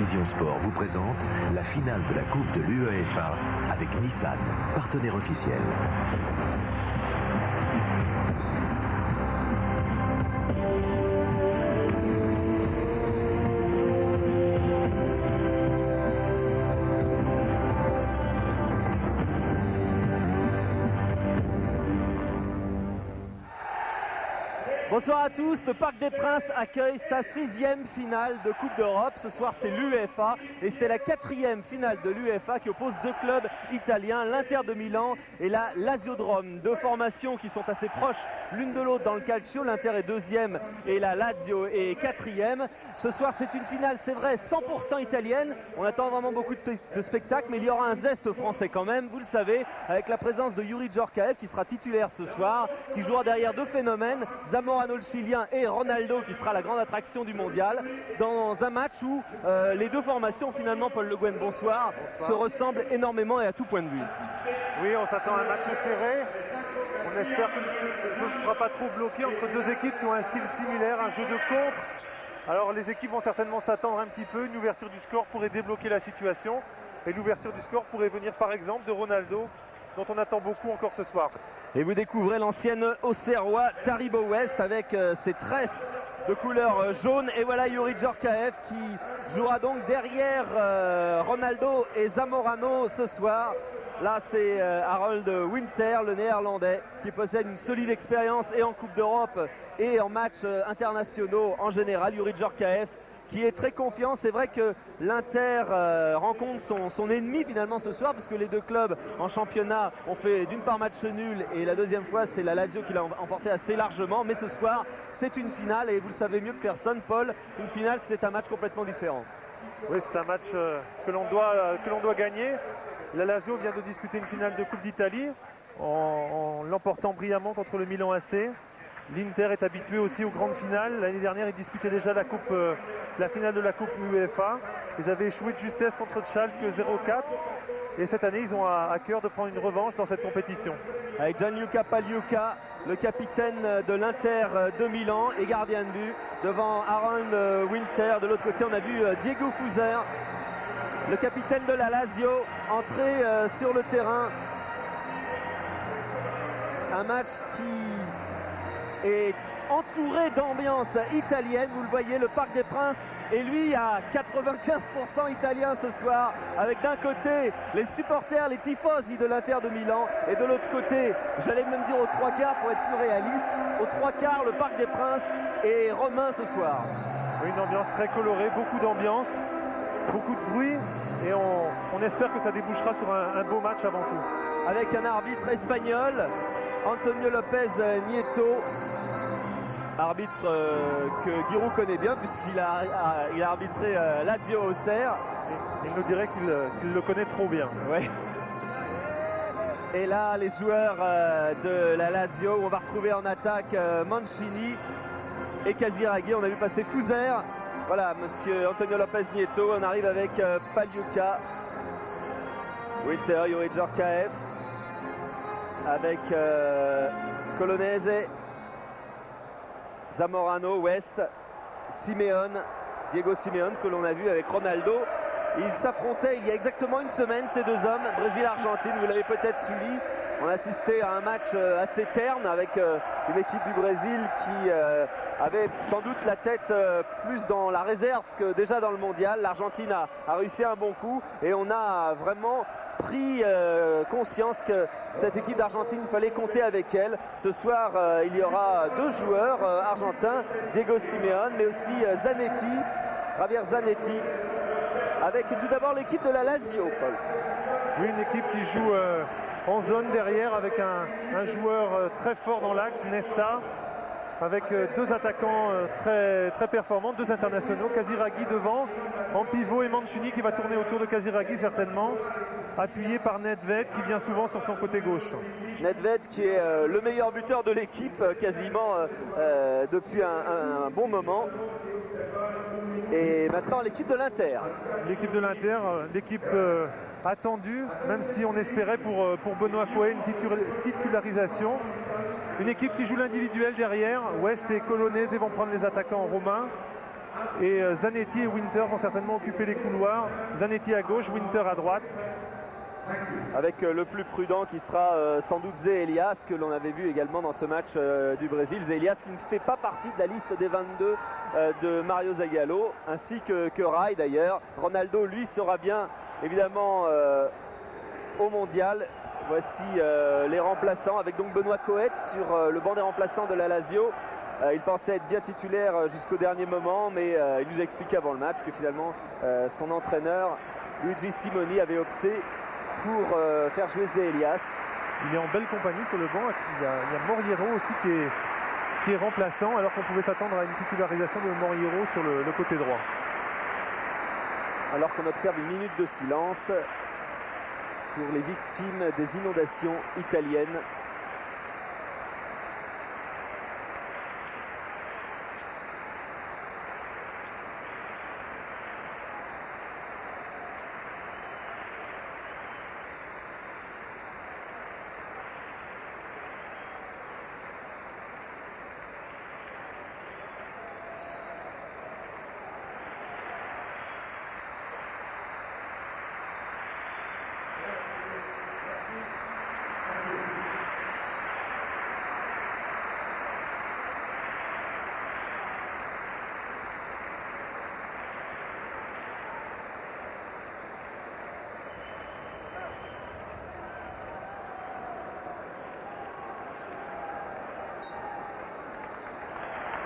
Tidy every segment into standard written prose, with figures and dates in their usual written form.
Vision Sport vous présente la finale de la Coupe de l'UEFA avec Nissan, partenaire officiel. Bonsoir à tous, le Parc des Princes accueille sa 6e finale de Coupe d'Europe. Ce soir c'est l'UEFA et c'est la 4e finale de l'UEFA qui oppose deux clubs italiens, l'Inter de Milan et la Lazio de Rome. Deux formations qui sont assez proches l'une de l'autre dans le calcio, l'Inter est 2e et la Lazio est 4e. Ce soir c'est une finale, c'est vrai, 100% italienne. On attend vraiment beaucoup de spectacles, mais il y aura un zeste français quand même, vous le savez, avec la présence de Youri Djorkaeff qui sera titulaire ce soir, qui jouera derrière deux phénomènes, Zamorano le Chilien et Ronaldo qui sera la grande attraction du mondial, dans un match où les deux formations finalement, Paul Le Guen, bonsoir, se ressemblent énormément et à tout point de vue. Oui, on s'attend à un match serré. On espère que ne sera pas trop bloqué entre deux équipes qui ont un style similaire, un jeu de contre. Alors les équipes vont certainement s'attendre un petit peu. Une ouverture du score pourrait débloquer la situation. Et l'ouverture du score pourrait venir par exemple de Ronaldo, dont on attend beaucoup encore ce soir. Et vous découvrez l'ancienne Auxerrois Taribo West avec ses tresses de couleur jaune. Et voilà Youri Djorkaeff qui jouera donc derrière Ronaldo et Zamorano ce soir. Là c'est Harold Winter, le néerlandais, qui possède une solide expérience et en Coupe d'Europe et en matchs internationaux en général. Youri Djorkaeff qui est très confiant. C'est vrai que l'Inter rencontre son ennemi finalement ce soir, parce que les deux clubs en championnat ont fait d'une part match nul et la deuxième fois c'est la Lazio qui l'a emporté assez largement. Mais ce soir c'est une finale et vous le savez mieux que personne, Paul, une finale c'est un match complètement différent. Oui, c'est un match que l'on doit gagner. La Lazio vient de disputer une finale de Coupe d'Italie en l'emportant brillamment contre le Milan AC. L'Inter est habitué aussi aux grandes finales. L'année dernière, ils disputaient déjà la finale de la Coupe UEFA. Ils avaient échoué de justesse contre Schalke 0-4. Et cette année, ils ont à cœur de prendre une revanche dans cette compétition. Avec Gianluca Pagliuca, le capitaine de l'Inter de Milan et gardien de but. Devant Aaron Winter. De l'autre côté, on a vu Diego Fuser, le capitaine de la Lazio, entrer sur le terrain. Un match qui est entouré d'ambiance italienne, vous le voyez, le Parc des Princes est lui à 95% italien ce soir, avec d'un côté les supporters, les tifosi de l'Inter de Milan, et de l'autre côté, j'allais même dire aux trois quarts pour être plus réaliste, aux trois quarts le Parc des Princes est romain ce soir. Une ambiance très colorée, beaucoup d'ambiance, beaucoup de bruit, et on espère que ça débouchera sur un beau match avant tout. Avec un arbitre espagnol, Antonio Lopez Nieto, arbitre que Giroud connaît bien puisqu'il a arbitré Lazio Auxerre. Il nous dirait qu'il le connaît trop bien. Ouais. Et là, les joueurs de la Lazio, on va retrouver en attaque Mancini et Casiraghi. On a vu passer Fuser. Voilà, monsieur Antonio Lopez Nieto. On arrive avec Pagliuca, Winter, Youri Djorkaeff, avec Colonese, Zamorano, West, Simeone, Diego Simeone, que l'on a vu avec Ronaldo. Ils s'affrontaient il y a exactement une semaine, ces deux hommes, Brésil-Argentine, vous l'avez peut-être suivi. On a assisté à un match assez terne avec une équipe du Brésil qui avait sans doute la tête plus dans la réserve que déjà dans le mondial. L'Argentine a réussi un bon coup et on a vraiment pris conscience que cette équipe d'Argentine, il fallait compter avec elle. Ce soir, il y aura deux joueurs argentins, Diego Simeone, mais aussi Javier Zanetti, avec tout d'abord l'équipe de la Lazio, Paul. Oui, une équipe qui joue en zone derrière avec un joueur très fort dans l'axe, Nesta, avec deux attaquants très, très performants, deux internationaux, Casiraghi devant, en pivot, et Mancini qui va tourner autour de Casiraghi certainement, appuyé par Nedved qui vient souvent sur son côté gauche. Nedved qui est le meilleur buteur de l'équipe quasiment depuis un bon moment. Et maintenant l'équipe de l'Inter. L'équipe de l'Inter, l'équipe attendue, même si on espérait pour Benoît Coué une titularisation. Une équipe qui joue l'individuel derrière. West et Colonese vont prendre les attaquants romains. Et Zanetti et Winter vont certainement occuper les couloirs. Zanetti à gauche, Winter à droite. Avec le plus prudent qui sera sans doute Zé Elias, que l'on avait vu également dans ce match du Brésil. Zé Elias qui ne fait pas partie de la liste des 22 de Mario Zagallo, ainsi que Rai d'ailleurs. Ronaldo, lui, sera bien évidemment au mondial. Voici les remplaçants, avec donc Benoît Coët sur le banc des remplaçants de la Lazio. Il pensait être bien titulaire jusqu'au dernier moment, mais il nous a expliqué avant le match que finalement son entraîneur, Luigi Simoni, avait opté pour faire jouer Zé Elias. Il est en belle compagnie sur le banc. Il y a Moriero aussi qui est remplaçant, alors qu'on pouvait s'attendre à une titularisation de Moriero sur le côté droit. Alors qu'on observe une minute de silence pour les victimes des inondations italiennes.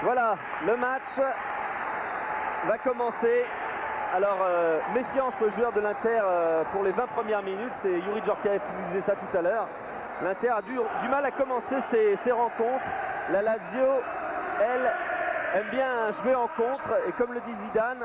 Voilà, le match va commencer. Alors, méfiance pour le joueur de l'Inter pour les 20 premières minutes. C'est Youri Djorkaeff qui nous disait ça tout à l'heure. L'Inter a du mal à commencer ses rencontres. La Lazio, elle, aime bien jouer en contre. Et comme le dit Zidane,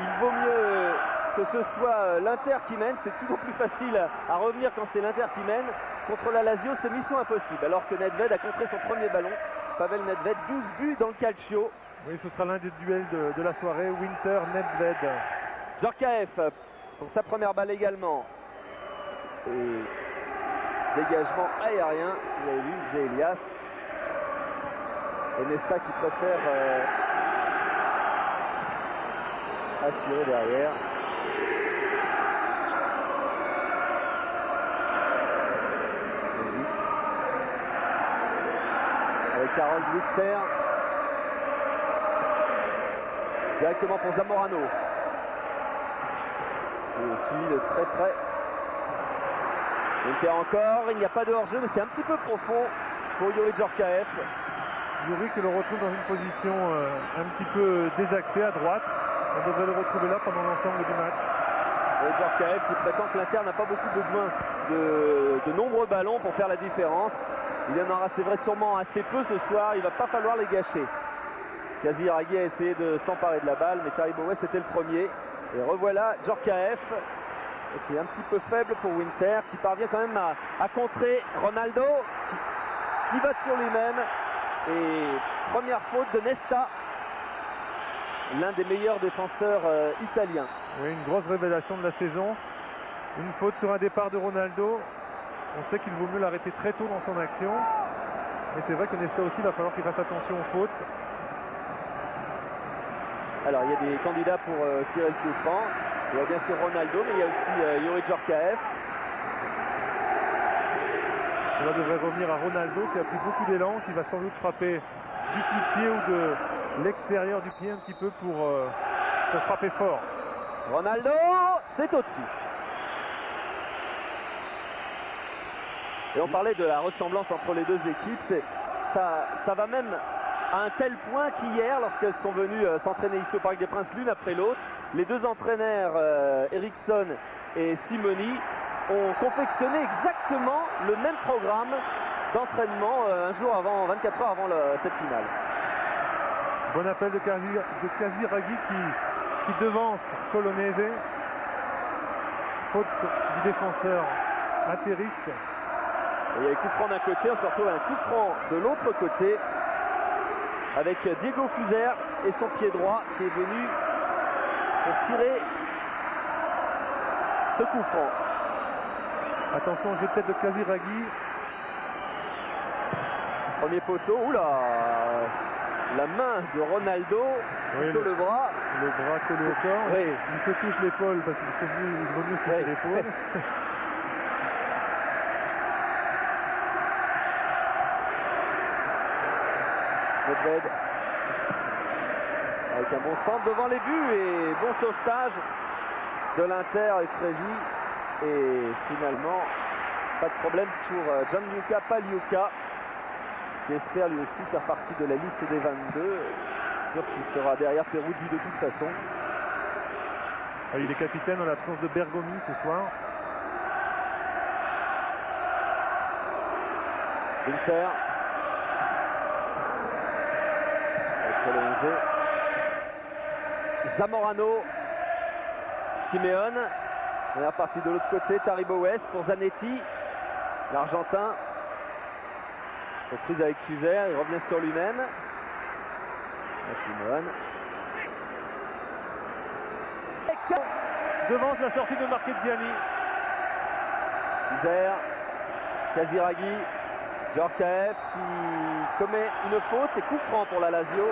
il vaut mieux que ce soit l'Inter qui mène. C'est toujours plus facile à revenir quand c'est l'Inter qui mène. Contre la Lazio, c'est mission impossible. Alors que Nedved a contré son premier ballon. Pavel Nedved, 12 buts dans le calcio. Oui, ce sera l'un des duels de la soirée. Winter-Nedved. Djorkaeff pour sa première balle également. Et dégagement aérien. Vous avez vu, Zé Elias. Et Nesta qui préfère assurer derrière. Avec Harold Winter. Directement pour Zamorano. Et suivi de très près. Winter encore, il n'y a pas de hors-jeu, mais c'est un petit peu profond pour Youri Djorkaeff. Youri que l'on retrouve dans une position un petit peu désaxée à droite. On devrait le retrouver là pendant l'ensemble du match. Et Djorkaeff qui prétend que l'Inter n'a pas beaucoup besoin de nombreux ballons pour faire la différence. Il y en aura, c'est vrai, sûrement assez peu ce soir. Il ne va pas falloir les gâcher. Kaziragi a essayé de s'emparer de la balle, mais Taribo West était le premier. Et revoilà Djorkaeff, qui est un petit peu faible pour Winter, qui parvient quand même à contrer Ronaldo, qui va sur lui-même. Et première faute de Nesta, l'un des meilleurs défenseurs italiens. Oui, une grosse révélation de la saison. Une faute sur un départ de Ronaldo. On sait qu'il vaut mieux l'arrêter très tôt dans son action. Mais c'est vrai que Nesta aussi, il va falloir qu'il fasse attention aux fautes. Alors, il y a des candidats pour tirer le coup franc. Il y a bien sûr Ronaldo, mais il y a aussi Youri Djorkaeff. Cela devrait revenir à Ronaldo qui a pris beaucoup d'élan, qui va sans doute frapper du coup de pied ou de l'extérieur du pied un petit peu pour frapper fort. Ronaldo, c'est au-dessus. Et on parlait de la ressemblance entre les deux équipes. Ça va même à un tel point qu'hier, lorsqu'elles sont venues s'entraîner ici au Parc des Princes l'une après l'autre, les deux entraîneurs, Eriksson et Simoni, ont confectionné exactement le même programme d'entraînement un jour avant, 24 heures avant cette finale. Bon appel de Kaziragi qui devance Colonese. Faute du défenseur interiste. Il y a un coup franc d'un côté, on se retrouve à un coup franc de l'autre côté avec Diego Fuser et son pied droit qui est venu pour tirer ce coup franc. Attention, jeu de tête de Kaziragi. Premier poteau, oula! la main de Ronaldo, Oui, plutôt le bras. Le bras collé au corps. Oui. Il se touche l'épaule parce qu'il vaut mieux se toucher Oui. l'épaule. Nedved avec un bon centre devant les buts et bon sauvetage de l'Inter et Fresi. Et finalement, pas de problème pour Gianluca Pagliuca, qui espère lui aussi faire partie de la liste des 22. Sûr qu'il sera derrière Peruzzi de toute façon. Il est capitaine en l'absence de Bergomi ce soir. Inter. Prolongé. Zamorano. Simeone. On est reparti de l'autre côté. Taribo West pour Zanetti. L'Argentin. Reprise avec Fuser. Il revient sur lui-même. Simeone. Devance la sortie de Marchegiani. Fuser. Casiraghi. Djorkaeff qui commet une faute et coup franc pour la Lazio.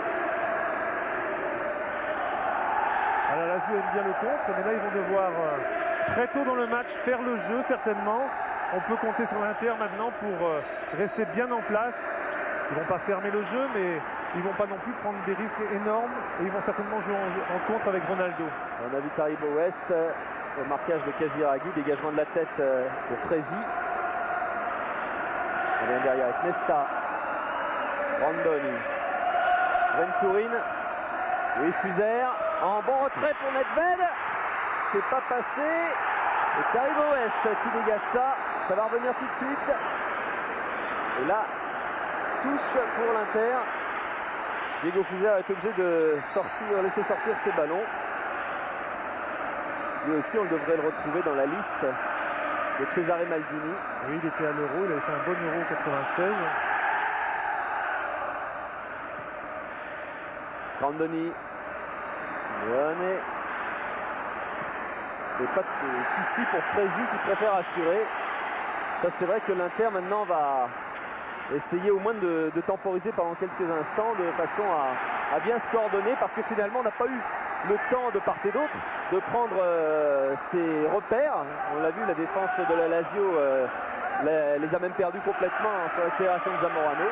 La Lazio aime bien le contre, mais là ils vont devoir très tôt dans le match faire le jeu certainement. On peut compter sur l'Inter maintenant pour rester bien en place. Ils ne vont pas fermer le jeu, mais ils ne vont pas non plus prendre des risques énormes et ils vont certainement jouer en contre avec Ronaldo. On a vu Taribo West, le marquage de Casiraghi, dégagement de la tête de Fresi. On vient derrière avec Nesta, Randoni, Venturin, Louis Fuser, en bon retrait pour Nedved, c'est pas passé, et Taribo West qui dégage ça, ça va revenir tout de suite, et là, touche pour l'Inter. Diego Fuser est obligé de laisser sortir ce ballon. Lui aussi, on devrait le retrouver dans la liste de Cesare Maldini. Oui, il était à l'Euro, il avait fait un bon Euro 96. Randoni, Simeone. Et pas de souci pour Fresi qui préfère assurer. Ça, c'est vrai que l'Inter maintenant va essayer au moins de temporiser pendant quelques instants de façon à bien se coordonner, parce que finalement on n'a pas eu le temps de part et d'autre de prendre ses repères. On l'a vu, la défense de la Lazio les a même perdus complètement sur l'accélération de Zamorano.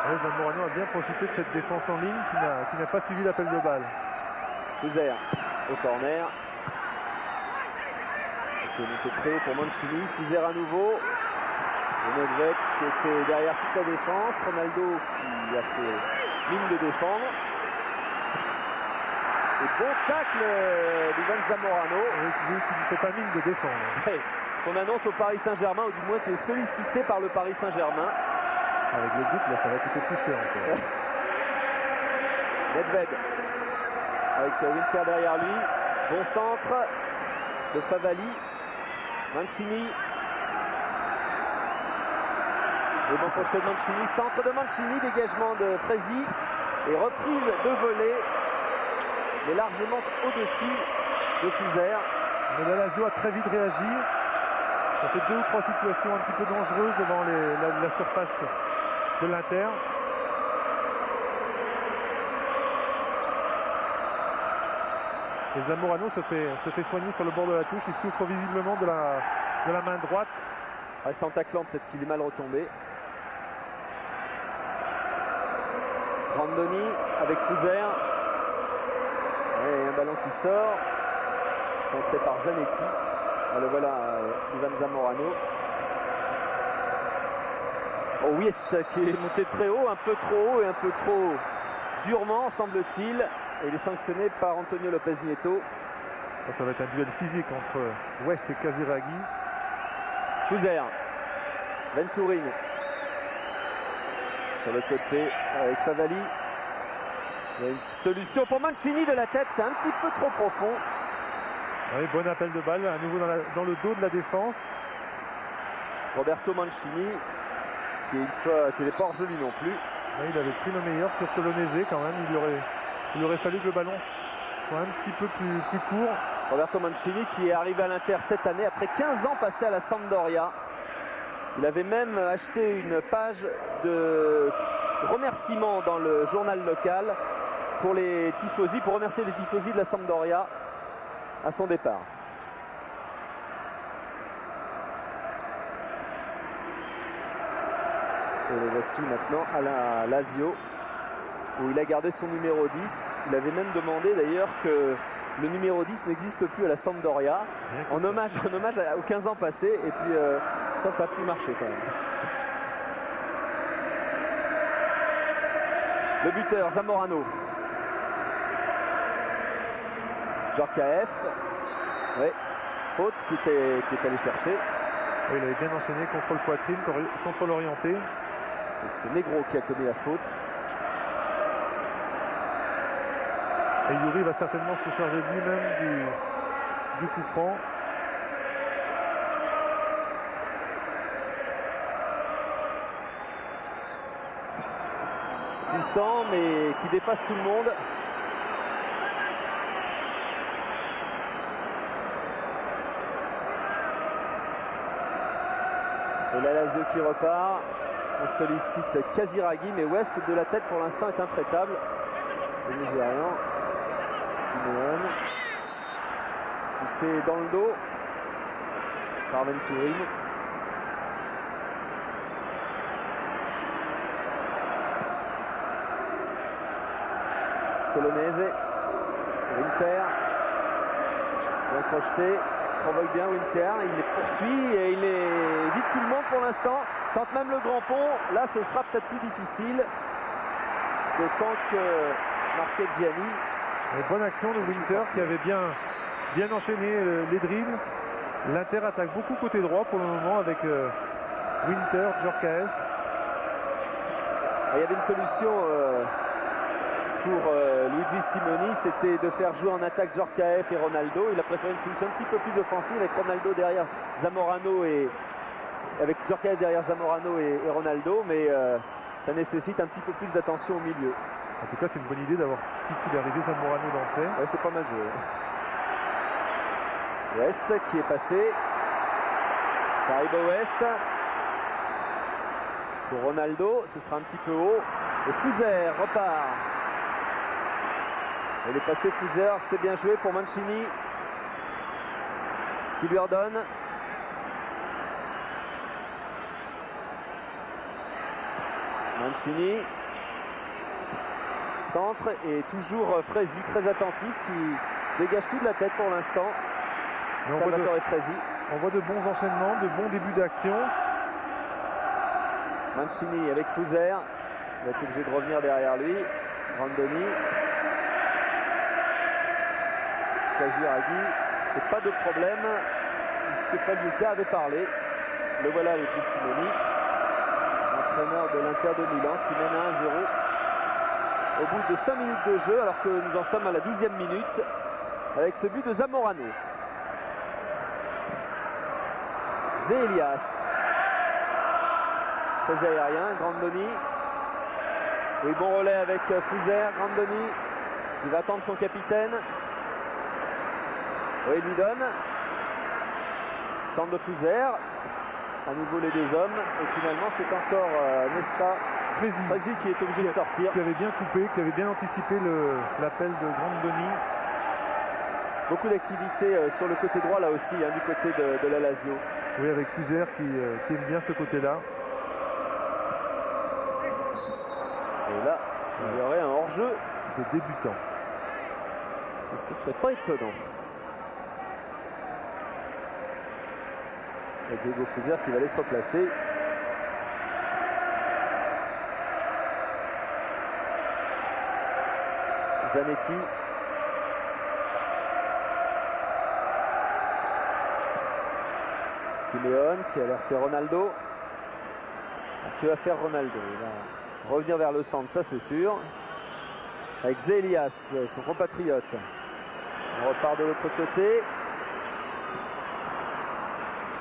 Oui, Zamorano a bien profité de cette défense en ligne qui n'a pas suivi l'appel de balle. Fuser au corner. C'est monté très haut pour Mancini. Fuser à nouveau. Nedved qui était derrière toute la défense. Ronaldo qui a fait mine de défendre. Et bon tacle d'Ivan Zamorano. Lui qui ne fait pas mine de défendre. Ouais, qu'on annonce au Paris Saint-Germain, ou du moins qui est sollicité par le Paris Saint-Germain. Avec le but, là, ça va coûter plus cher encore. Nedved avec Winter derrière lui. Bon centre de Favali. Mancini. Le bon crochet de Mancini. Centre de Mancini. Dégagement de Fresi. Et reprise de volée. Mais largement au-dessus de Fuser. Mais la Lazio a très vite réagi. Ça fait 2 ou 3 situations un petit peu dangereuses devant la surface de l'Inter. Et Zamorano se fait soigner sur le bord de la touche. Il souffre visiblement de la main droite. Ah, c'est en taclant, peut-être qu'il est mal retombé. Randoni avec Fuser. Et un ballon qui sort. Contré par Zanetti. Le voilà, Ivan Zamorano. Oh, West qui est monté très haut, un peu trop haut et un peu trop durement, semble-t-il. Et il est sanctionné par Antonio Lopez Nieto. Ça va être un duel physique entre West et Casiraghi. Fuser. Venturin. Sur le côté avec Favali. Il y a une solution pour Mancini de la tête, c'est un petit peu trop profond. Oui, bon appel de balle, à nouveau dans le dos de la défense. Roberto Mancini, qui n'est pas revenu non plus. Oui, il avait pris le meilleur sur Colonese quand même. Il aurait fallu que le ballon soit un petit peu plus court. Roberto Mancini qui est arrivé à l'Inter cette année après 15 ans passés à la Sampdoria. Il avait même acheté une page de remerciements dans le journal local pour les tifosi, pour remercier les tifosi de la Sampdoria à son départ. Et le voici maintenant à la Lazio, où il a gardé son numéro 10. Il avait même demandé d'ailleurs que le numéro 10 n'existe plus à la Sampdoria, en hommage aux 15 ans passés. Et puis ça a pu marcher quand même. Le buteur, Zamorano. Djorkaeff. Oui, faute qui est allé chercher. Oui, il avait bien enchaîné, contrôle poitrine, contrôle orienté. C'est Negro qui a commis la faute. Et Yuri va certainement se charger lui-même du coup franc. Puissant, mais qui dépasse tout le monde. Et la Lazio qui repart. On sollicite Kaziragi, mais West de la tête pour l'instant est intraitable. Le Nigérian, Simeone, poussé dans le dos par Venturini. Colonese, Winter, bien projeté, provoque bien Winter, il les poursuit et il évite tout le monde pour l'instant. Tente même le grand pont, là ce sera peut-être plus difficile, d'autant que Marchegiani. Bonne action de Winter qui avait bien enchaîné les dribbles. L'Inter attaque beaucoup côté droit pour le moment avec Winter, Djorkaeff. Il y avait une solution pour Luigi Simoni, c'était de faire jouer en attaque Djorkaeff et Ronaldo. Il a préféré une solution un petit peu plus offensive avec Ronaldo derrière Zamorano et avec Djorkaeff derrière Zamorano et Ronaldo, mais ça nécessite un petit peu plus d'attention au milieu. En tout cas, c'est une bonne idée d'avoir titularisé Zamorano d'entrée. Ouais, c'est pas mal joué. West qui est passé. Taribo West. Pour Ronaldo, ce sera un petit peu haut. Et Fuser repart. Il est passé Fuser, c'est bien joué pour Mancini. Qui lui ordonne. Mancini. Centre et toujours Frézy, très attentif, qui dégage tout de la tête pour l'instant. Salvatore Frézy. On voit de bons enchaînements, de bons débuts d'action. Mancini avec Fuser. Il va être obligé de revenir derrière lui. Grandoni. Kaziragi. Et pas de problème, puisque Pagliuca avait parlé. Le voilà, Luigi Simoni, entraîneur de l'Inter de Milan, qui mène à 1-0. Au bout de 5 minutes de jeu, alors que nous en sommes à la 12e minute, avec ce but de Zamorano. Zélias. Très aérien, Grandoni. Oui, bon relais avec Fuser, Grandoni. Il va attendre son capitaine. Oui, il lui donne. Centre de Fuser. À nouveau les deux hommes. Et finalement, c'est encore Nesta. Frézy qui est obligé de sortir. Qui avait bien coupé, qui avait bien anticipé l'appel de Grandoni. Beaucoup d'activité sur le côté droit là aussi, du côté de la Lazio. Oui, avec Fuser qui aime bien ce côté-là. Et là, il y aurait un hors-jeu de débutant. Ce serait pas étonnant. Et Diego Fuser qui va aller se replacer. Zanetti. Simeone qui a alerté Ronaldo. Que va faire Ronaldo? Il va revenir vers le centre, ça c'est sûr. Avec Zélias, son compatriote. On repart de l'autre côté.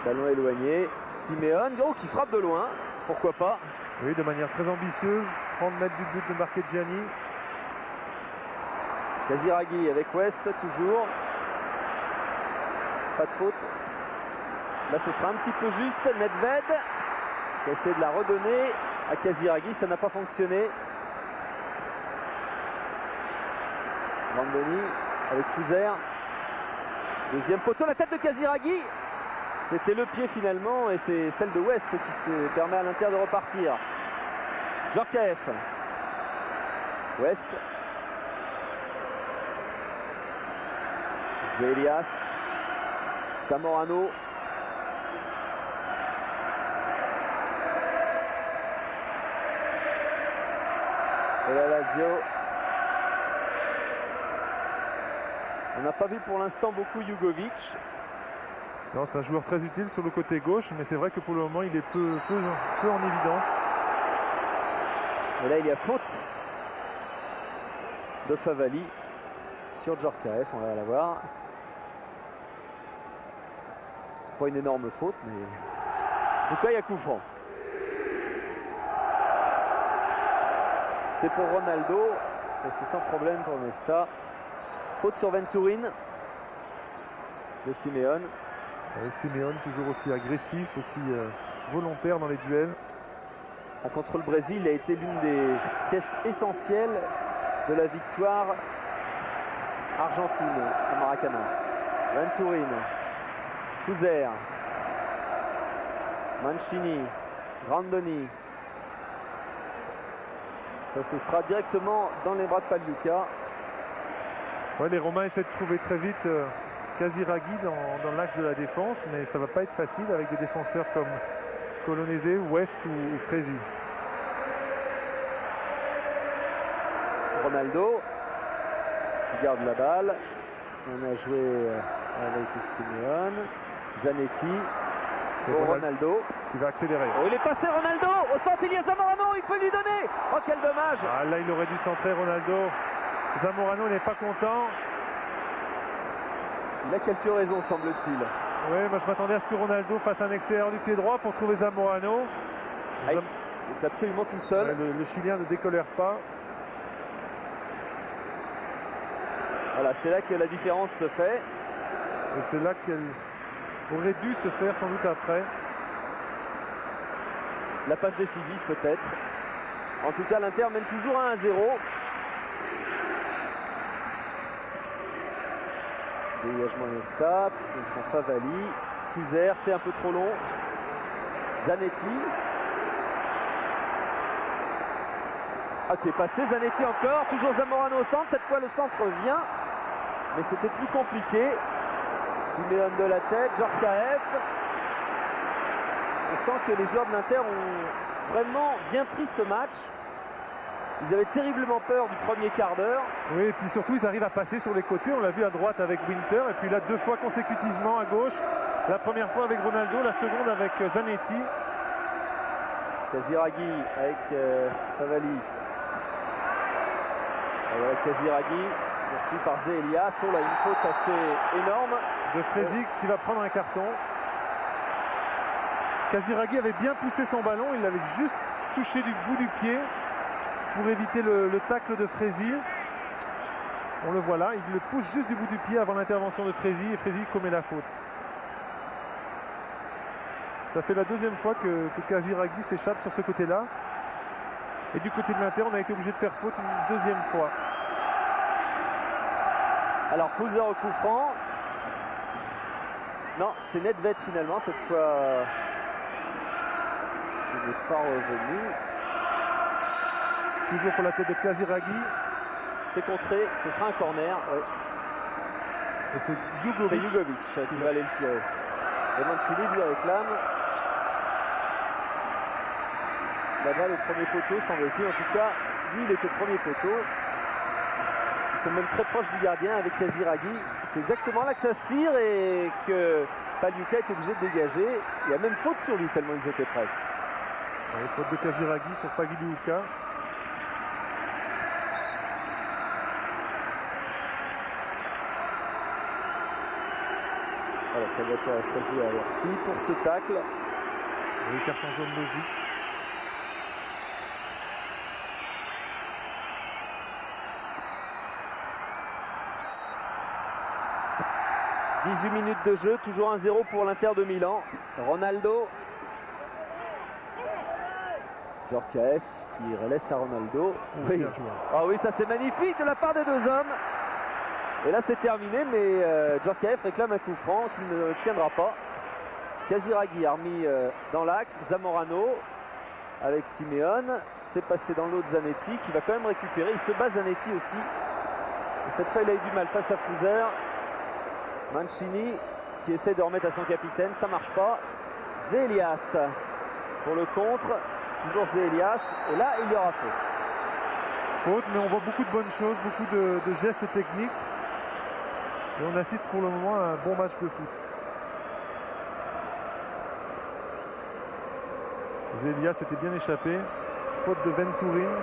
Ballon éloigné. Simeone, qui frappe de loin. Pourquoi pas? Oui, de manière très ambitieuse. 30 mètres du but de Marchegiani. Kaziragi avec West, toujours. Pas de faute. Là, ce sera un petit peu juste. Nedved qui essaie de la redonner. à Casiraghi, ça n'a pas fonctionné. Randoni avec Fouzer. Deuxième poteau, la tête de Casiraghi. C'était le pied finalement et c'est celle de West qui se permet à l'Inter de repartir. Djorkaeff. West. Zelias. Zamorano. Et la Lazio. On n'a pas vu pour l'instant beaucoup Jugovic. Non, c'est un joueur très utile sur le côté gauche, mais c'est vrai que pour le moment il est peu en évidence. Et là il y a faute de Favali sur Djorkaeff, on va la voir. C'est pas une énorme faute, mais en tout cas il y a coup franc. C'est pour Ronaldo et c'est sans problème pour Nesta. Faute sur Venturin de Simeone. Simeone toujours aussi agressif, aussi volontaire dans les duels. Contre le Brésil, il a été l'une des pièces essentielles de la victoire argentine à Maracana. Venturin, Fouzer, Mancini, Randoni. Ça ce sera directement dans les bras de Pagliuca. Ouais, les Romains essaient de trouver très vite Casiraghi dans l'axe de la défense, mais ça va pas être facile avec des défenseurs comme Colonese, West ou Fresi. Ronaldo qui garde la balle. On a joué avec Simeone. Zanetti pour Ronaldo. Qui va accélérer. Oh, il est passé Ronaldo. Au centre, il y a Zamorano. Il peut lui donner. Oh, quel dommage. Ah, là, il aurait dû centrer Ronaldo. Zamorano n'est pas content. Il a quelques raisons, semble-t-il. Oui, moi je m'attendais à ce que Ronaldo fasse un extérieur du pied droit pour trouver Zamorano. Il est absolument tout seul. Ouais, le Chilien ne décolère pas. Voilà, c'est là que la différence se fait. Et c'est là qu'elle aurait dû se faire sans doute après. La passe décisive peut-être. En tout cas, l'Inter mène toujours à 1-0. Dégagement Nesta, Favali, Fouzer, c'est un peu trop long. Zanetti. Ah, qui est passé, Zanetti encore, toujours Zamorano au centre, cette fois le centre vient, mais c'était plus compliqué. Simeone de la tête, Djorkaeff. On sent que les joueurs de l'Inter ont vraiment bien pris ce match. Ils avaient terriblement peur du premier quart d'heure. Oui, et puis surtout, ils arrivent à passer sur les côtés. On l'a vu à droite avec Winter, et puis là, 2 fois consécutivement à gauche. La première fois avec Ronaldo, la seconde avec Zanetti. Casiraghi avec Favali. Voilà, Casiraghi, poursuivi par Zelias. Oh là, une faute assez énorme. De Fresi qui va prendre un carton. Casiraghi avait bien poussé son ballon, il l'avait juste touché du bout du pied pour éviter le tacle de Fresi. On le voit là, il le pousse juste du bout du pied avant l'intervention de Fresi et Fresi commet la faute. Ça fait la deuxième fois que Casiraghi s'échappe sur ce côté-là. Et du côté de l'Inter, on a été obligé de faire faute une deuxième fois. Alors Fouzer au coup franc. Non, c'est Nedved finalement, cette fois il n'est pas revenu. Toujours pour la tête de Casiraghi. C'est contré, ce sera un corner. Ouais. Et c'est Jugovic qui va aller le tirer. Et Mancini lui réclame. La balle au premier poteau, semble-t-il. En tout cas, lui il est au premier poteau. Ils sont même très proches du gardien avec Casiraghi. C'est exactement là que ça se tire et que Pagliuca est obligé de dégager. Il y a même faute sur lui tellement ils étaient prêts. Faute de Casiraghi sur Pagliuca. Voilà, Salvatore Fresi averti pour ce tacle. Et carton jaune logique. « 18 minutes de jeu, toujours 1-0 pour l'Inter de Milan. Ronaldo. Djorkaeff qui relaisse à Ronaldo. Oui. Bien joué. Ah oui, ça c'est magnifique de la part des deux hommes. Et là c'est terminé, mais Djorkaeff réclame un coup franc qui ne tiendra pas. Casiraghi a remis dans l'axe. Zamorano avec Simeone. C'est passé dans l'autre Zanetti qui va quand même récupérer. Il se bat Zanetti aussi. Et cette fois il a eu du mal face à Fouzer. Mancini qui essaie de remettre à son capitaine. Ça marche pas. Zélias pour le contre. Toujours Zélias. Et là il y aura faute. Faute, mais on voit beaucoup de bonnes choses, beaucoup de gestes techniques. Et on assiste pour le moment à un bon match de foot. Zélias s'était bien échappé. Faute de Venturin.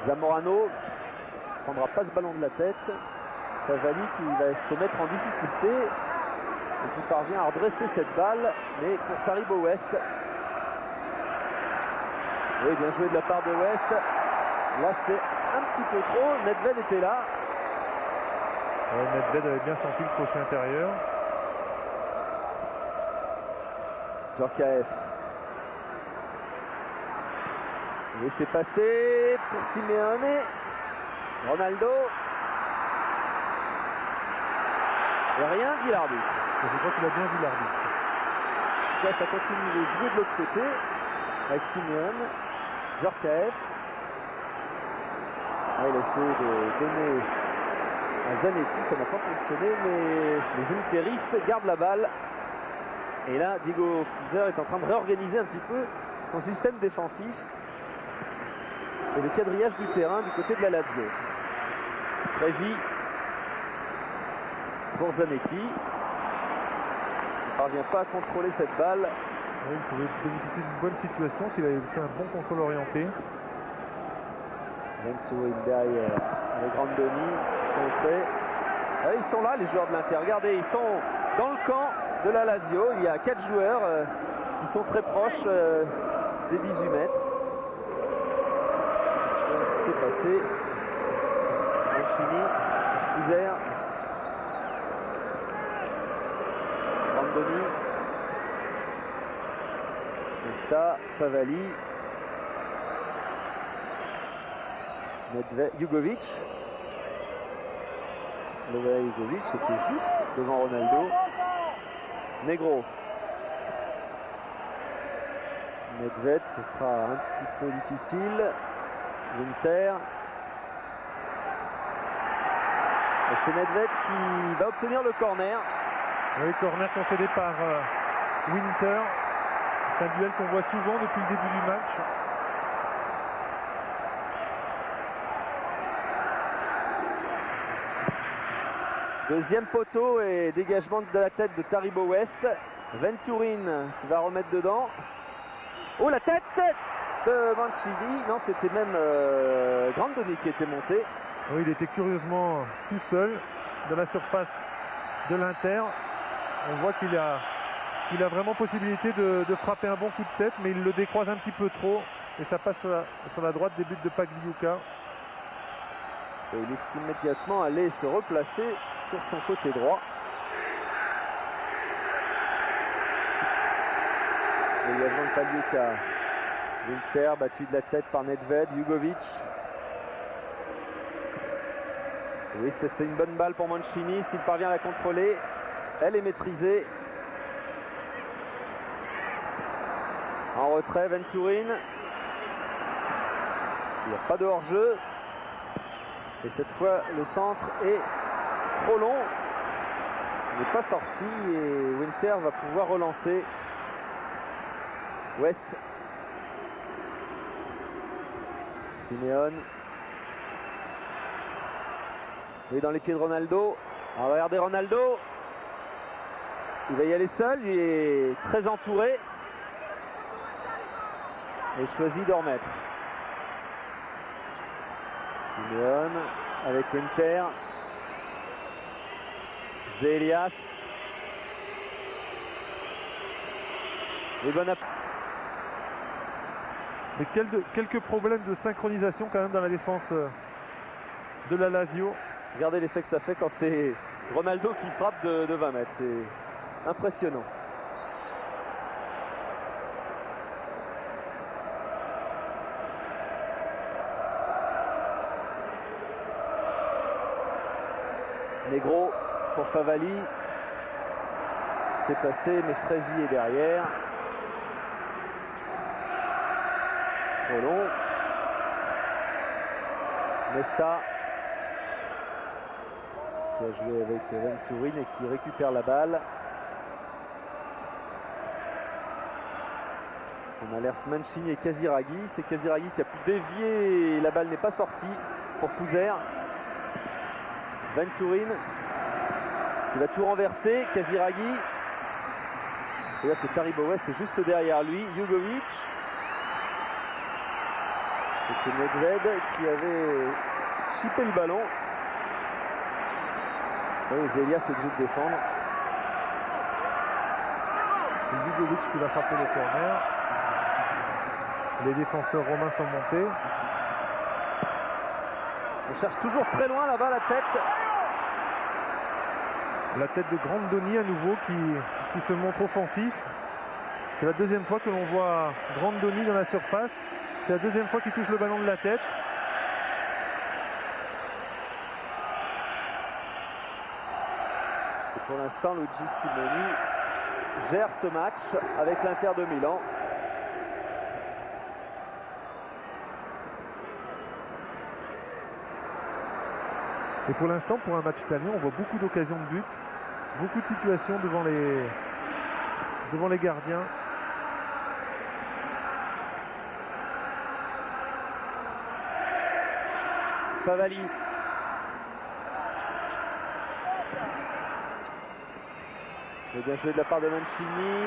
Zamorano ne prendra pas ce ballon de la tête. Favali qui va se mettre en difficulté et qui parvient à redresser cette balle, mais pour Taribo West. Oui, bien joué de la part de West. Là c'est un petit peu trop. Nedved était là. Nedved avait bien senti le crochet intérieur. Djorkaeff. Laissez passer pour Simeone. Ronaldo. Et rien dit l'arbitre. Je crois qu'il a bien vu l'arbitre. Là, ça continue de jouer de l'autre côté avec Simeone. Djorkaeff. Ah, il a essayé de donner à Zanetti, ça n'a pas fonctionné, mais les interistes gardent la balle. Et là, Diego Fouzer est en train de réorganiser un petit peu son système défensif et le quadrillage du terrain du côté de la Lazio. Fresi pour Zanetti. Il ne parvient pas à contrôler cette balle. Oui, il pouvait bénéficier d'une bonne situation s'il avait fait un bon contrôle orienté. Venturin derrière avec Grandoni, contré. Ah, ils sont là les joueurs de l'Inter. Regardez, ils sont dans le camp de la Lazio. Il y a 4 joueurs qui sont très proches des 18 mètres. C'est passé. Mancini, Fouzer, Grandoni, Nesta, Favali, Nedved, Jugovic. Jugovic, c'était juste devant Ronaldo. Negro. Nedved, ce sera un petit peu difficile. Winter. Et c'est Nedved qui va obtenir le corner. Oui, corner concédé par Winter. C'est un duel qu'on voit souvent depuis le début du match. Deuxième poteau et dégagement de la tête de Taribo West. Venturin qui va remettre dedans. Oh, la tête de Mancini. Non, c'était même Grandoni qui était monté. Oui, il était curieusement tout seul dans la surface de l'Inter. On voit qu'il a vraiment possibilité de frapper un bon coup de tête, mais il le décroise un petit peu trop. Et ça passe sur la droite des buts de Pagliuca. Et il est immédiatement allé se replacer sur son côté droit. Dégagement de Pagliuca. Winter battu de la tête par Nedved. Jugovic. Oui, c'est une bonne balle pour Mancini. S'il parvient à la contrôler, elle est maîtrisée. En retrait, Venturin. Il n'y a pas de hors-jeu. Et cette fois, le centre est trop long. Il n'est pas sorti et Winter va pouvoir relancer. West. Simeone. Et dans les pieds de Ronaldo. Alors regardez Ronaldo. Il va y aller seul. Il est très entouré. Et choisit de remettre. Simeone avec Winter. Zélias. Et Mais quelques problèmes de synchronisation quand même dans la défense de la Lazio. Regardez l'effet que ça fait quand c'est Ronaldo qui frappe de 20 mètres, c'est impressionnant. Negro pour Favali. C'est passé, mais Frézy est derrière. Rolon. Nesta qui a joué avec Ventourin et qui récupère la balle. On alerte Mancini et Casiraghi. C'est Casiraghi qui a pu dévier. La balle n'est pas sortie pour Fouzère. Ventourin qui va tout renverser. Casiraghi. C'est-à-dire que Taribo West est juste derrière lui. Jugovic. C'était Nedved qui avait chippé le ballon. Oui, Zelia est obligé de défendre. C'est Jugovic qui va frapper le corner. Les défenseurs romains sont montés. On cherche toujours très loin là-bas la tête. La tête de Grandoni à nouveau qui se montre offensif. C'est la deuxième fois que l'on voit Grandoni dans la surface. C'est la deuxième fois qu'il touche le ballon de la tête. Et pour l'instant, Luigi Simoni gère ce match avec l'Inter de Milan. Et pour l'instant, pour un match italien, on voit beaucoup d'occasions de but, beaucoup de situations devant les gardiens. Favali. C'est bien joué de la part de Mancini.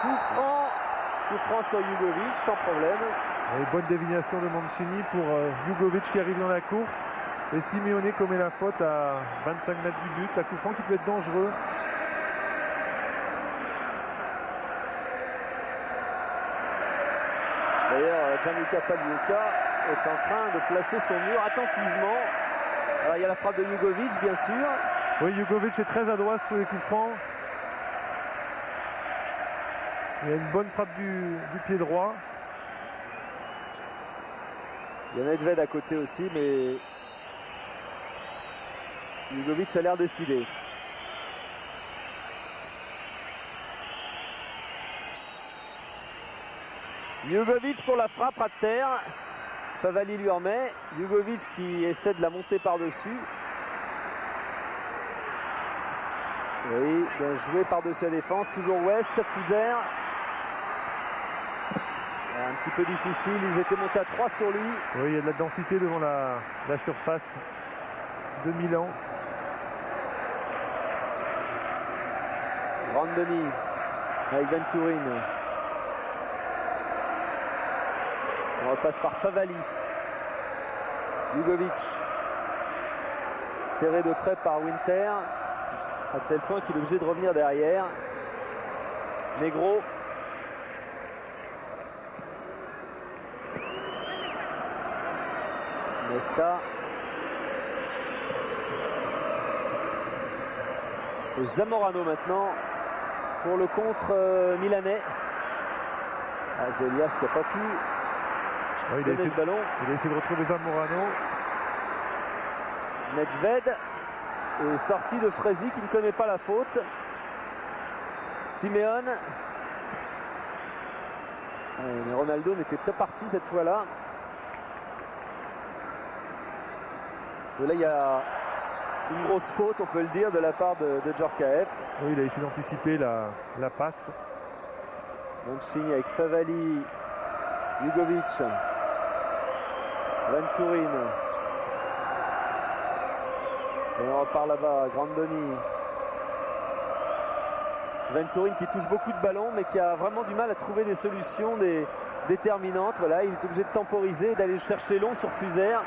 Coup franc sur Jugovic, sans problème. Et bonne déviation de Mancini pour Jugovic qui arrive dans la course. Et Simeone commet la faute à 25 mètres du but. Un coup franc qui peut être dangereux. D'ailleurs, Gianluca Pagliuca est en train de placer son mur attentivement. Alors, il y a la frappe de Jugovic, bien sûr. Oui, Jugovic est très adroit sur les coups francs. Il y a une bonne frappe du pied droit. Il y a Nedved à côté aussi, mais Jugovic a l'air décidé. Jugovic pour la frappe à terre. Favali lui en met. Jugovic qui essaie de la monter par-dessus. Oui, bien joué par-dessus la défense. Toujours West, Fouzère. Un petit peu difficile, ils étaient montés à 3 sur lui. Oui, il y a de la densité devant la surface de Milan. Grandoni avec Ventourin. On repasse par Favali. Jugovic. Serré de près par Winter. À tel point qu'il est obligé de revenir derrière. Negro. Nesta. Et Zamorano maintenant pour le contre milanais. Zelias qui n'a pas pu il a essayé ce ballon. Il a essayé de retrouver Zamorano. Nedved est sorti de Frézy qui ne connaît pas la faute. Simeone. Mais Ronaldo n'était pas parti cette fois-là. Et là il y a une grosse faute, on peut le dire, de la part de Djorkaeff. Oui, il a essayé d'anticiper la passe. Mancini avec Favali, Jugovic, Ventourin. Et on repart là-bas, Grandoni. Ventourin qui touche beaucoup de ballons mais qui a vraiment du mal à trouver des solutions déterminantes. Voilà, il est obligé de temporiser et d'aller chercher long sur Fouzère.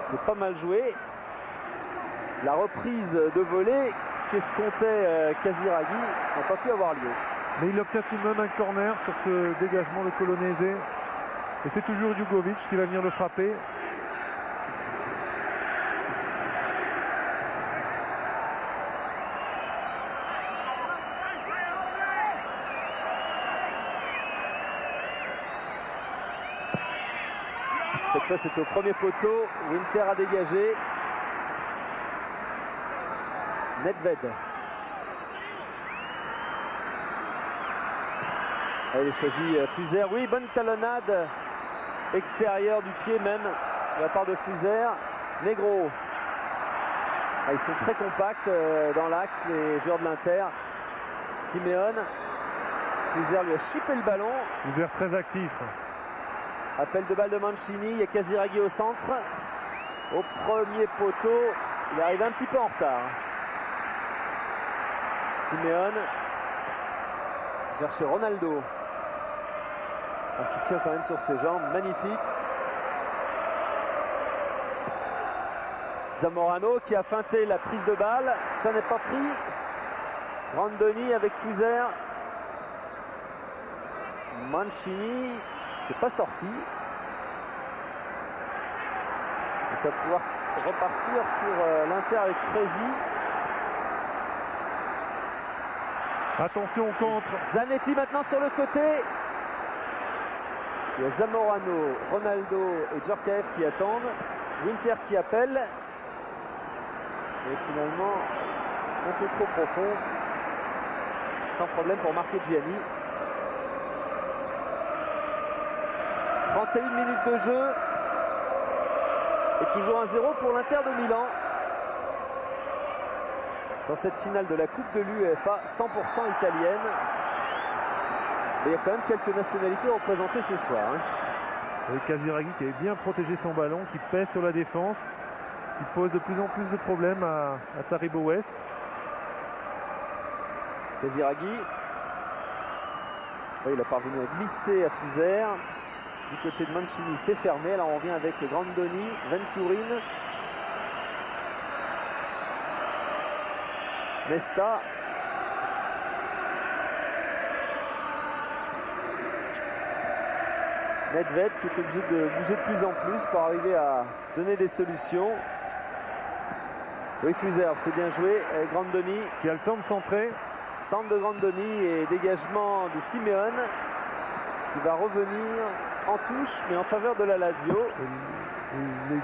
C'est pas mal joué. La reprise de volée qu'escomptait Casiraghi n'a pas pu avoir lieu. Mais il obtient tout de même un corner sur ce dégagement de Colonese. Et c'est toujours Jugovic qui va venir le frapper. Cette fois c'est au premier poteau. Winter a dégagé. Nedved. Il est choisi Fuser. Oui, bonne talonnade extérieure du pied même de la part de Fuser. Negro. Ils sont très compacts dans l'axe, les joueurs de l'Inter. Simeone. Fuser lui a chippé le ballon. Fuser très actif. Appel de balle de Mancini. Il y a Casiraghi au centre. Au premier poteau. Il arrive un petit peu en retard. Simeone. Cherche Ronaldo. Qui tient quand même sur ses jambes. Magnifique. Zamorano qui a feinté la prise de balle. Ça n'est pas pris. Randoni avec Fuser. Mancini. C'est pas sorti. Et ça va pouvoir repartir pour l'Inter avec Fresi. Attention au contre. Zanetti maintenant sur le côté. Il y a Zamorano, Ronaldo et Djorkaeff qui attendent. Winter qui appelle. Et finalement, un peu trop profond. Sans problème pour marquer Gianni. 31 minutes de jeu. Et toujours 1-0 pour l'Inter de Milan. Dans cette finale de la Coupe de l'UEFA, 100% italienne. Et il y a quand même quelques nationalités représentées ce soir. Et Casiraghi qui avait bien protégé son ballon, qui pèse sur la défense, qui pose de plus en plus de problèmes à Taribo West. Casiraghi. Il a parvenu à glisser à Fuser. Du côté de Mancini, c'est fermé. Alors on revient avec Grandoni, Venturin. Nesta. Nedved qui est obligé de bouger de plus en plus pour arriver à donner des solutions. Oui, Fuser, c'est bien joué. Grandoni qui a le temps de centrer. Centre de Grandoni et dégagement de Simeone qui va revenir en touche mais en faveur de la Lazio. Les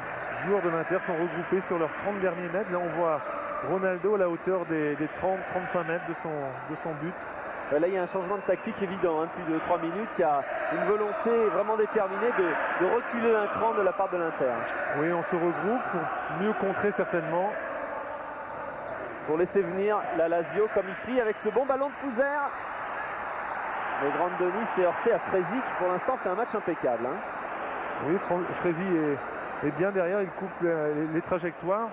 joueurs de l'Inter sont regroupés sur leurs 30 derniers mètres. Là on voit Ronaldo à la hauteur des 30-35 mètres de son but. Là il y a un changement de tactique évident, depuis de 3 minutes. Il y a une volonté vraiment déterminée de reculer un cran de la part de l'Inter. Oui, on se regroupe pour mieux contrer certainement. Pour laisser venir la Lazio comme ici avec ce bon ballon de Fuser. Mais Grandoni s'est heurté à Fresi qui pour l'instant fait un match impeccable. Oui, Fresi est bien derrière, il coupe les trajectoires.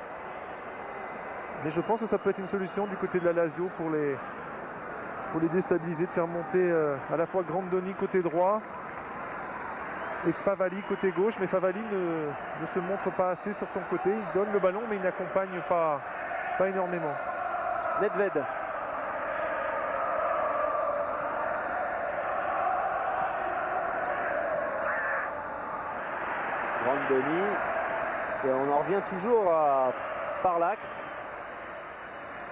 Mais je pense que ça peut être une solution du côté de la Lazio pour les déstabiliser, de faire monter à la fois Grandoni côté droit et Favali côté gauche. Mais Favali ne se montre pas assez sur son côté. Il donne le ballon mais il n'accompagne pas énormément. Nedved. Grandoni. Et on en revient toujours par l'axe.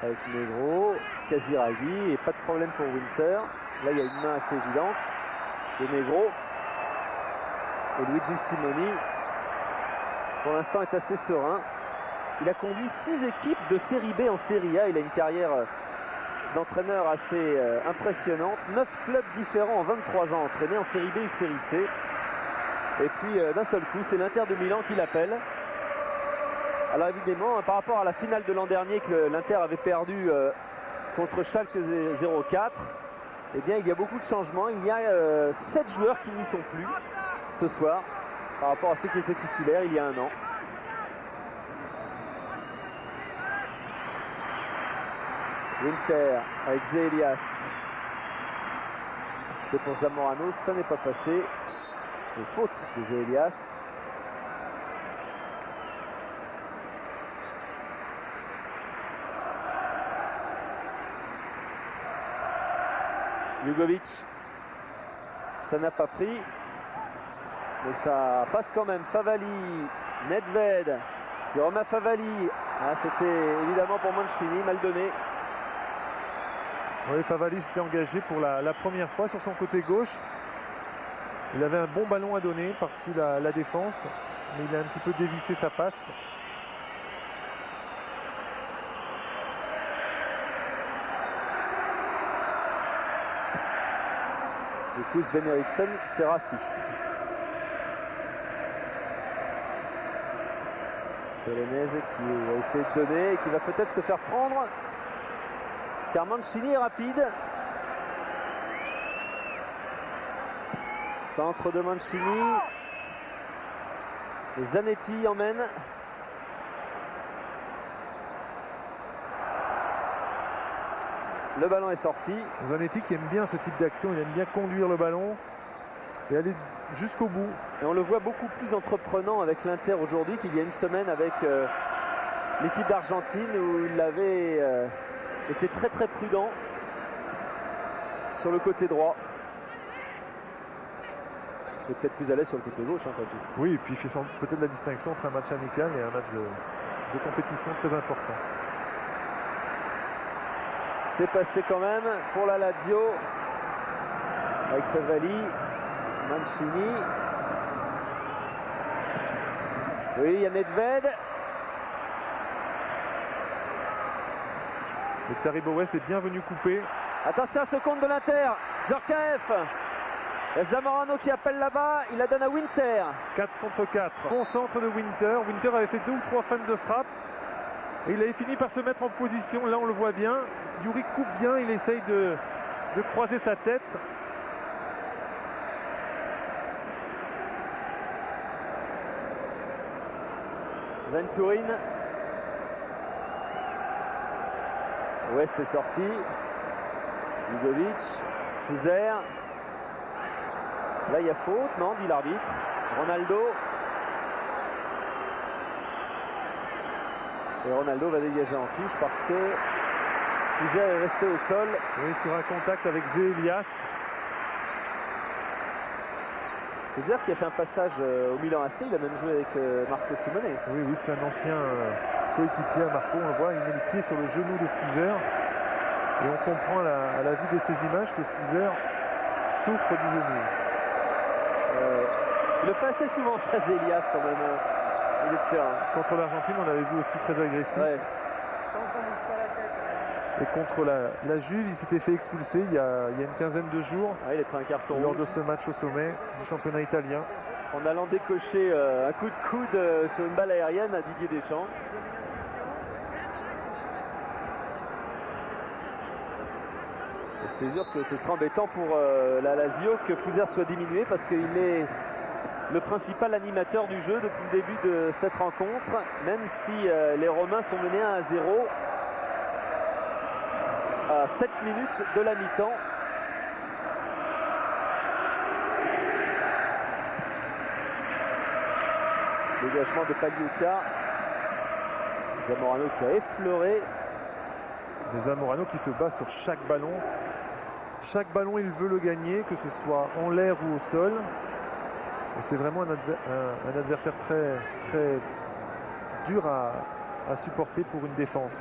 Avec Negro, Casiraghi et pas de problème pour Winter. Là il y a une main assez évidente de Negro. Et Luigi Simoni pour l'instant est assez serein. Il a conduit 6 équipes de série B en série A. Il a une carrière d'entraîneur assez impressionnante. 9 clubs différents en 23 ans entraînés en série B ou série C. Et puis d'un seul coup c'est l'Inter de Milan qui l'appelle. Alors évidemment, par rapport à la finale de l'an dernier que l'Inter avait perdu contre Schalke 04, eh bien il y a beaucoup de changements. Il y a 7 joueurs qui n'y sont plus ce soir par rapport à ceux qui étaient titulaires il y a un an. Winter avec Zé Elias. C'était pour Zamorano, ça n'est pas passé. Et faute de Zé Elias. Jugovic, ça n'a pas pris, mais ça passe quand même. Favali, Nedved, qui remet Favali. C'était évidemment pour Mancini, mal donné. Oui, Favali s'était engagé pour la première fois sur son côté gauche. Il avait un bon ballon à donner par-dessus la défense. mais il a un petit peu dévissé sa passe. Du coup, Sven Eriksson, c'est Rassi. Belenese qui va essayer de donner et qui va peut-être se faire prendre. Car Mancini est rapide. Centre de Mancini. Et Zanetti emmène. Le ballon est sorti. Zanetti qui aime bien ce type d'action, il aime bien conduire le ballon et aller jusqu'au bout. Et on le voit beaucoup plus entreprenant avec l'Inter aujourd'hui qu'il y a une semaine avec l'équipe d'Argentine où il avait été très très prudent sur le côté droit. Il est peut-être plus à l'aise sur le côté gauche, hein, oui, et puis il fait peut-être la distinction entre un match amical et un match de compétition très important. C'est passé quand même pour la Lazio avec Favalli, Mancini. Oui, il y a Nedved. Et Taribo West est bienvenu couper. Attention à ce compte de l'Inter. Djorkaeff. Et Zamorano qui appelle là-bas. Il la donne à Winter. 4 contre 4. Bon centre de Winter. Winter avait fait 2 ou 3 feintes de frappe. Et il avait fini par se mettre en position. Là, on le voit bien. Yuri coupe bien. Il essaye de croiser sa tête. Venturin. West est sorti. Lugovic. Fuser. Là, il y a faute. Non, dit l'arbitre. Ronaldo. Et Ronaldo va dégager en touche parce que Fuser est resté au sol. Oui, sur un contact avec Zé Elias. Fuser qui a fait un passage au Milan AC, il a même joué avec Marco Simone. Oui, c'est un ancien coéquipier à Marco, on le voit, il met le pied sur le genou de Fuser. Et on comprend à la vue de ces images que Fuser souffre du genou. Il le fait assez souvent, ça, Elias, quand même. Il est de terrain. Contre l'Argentine, on l'avait vu aussi très agressif. Ouais. Et contre la Juve, il s'était fait expulser il y a une quinzaine de jours. Ah, il a pris un carton lors rouge de ce match au sommet du championnat italien. En allant décocher un coup de coude sur une balle aérienne à Didier Deschamps. Et c'est sûr que ce sera embêtant pour la Lazio que Fuser soit diminué parce qu'il est le principal animateur du jeu depuis le début de cette rencontre, même si les Romains sont menés 1-0 à 7 minutes de la mi-temps. Dégagement de Pagliuca. Zamorano qui a effleuré. Mais Zamorano qui se bat sur chaque ballon. Chaque ballon, il veut le gagner, que ce soit en l'air ou au sol. Et c'est vraiment un adversaire très, très dur à supporter pour une défense.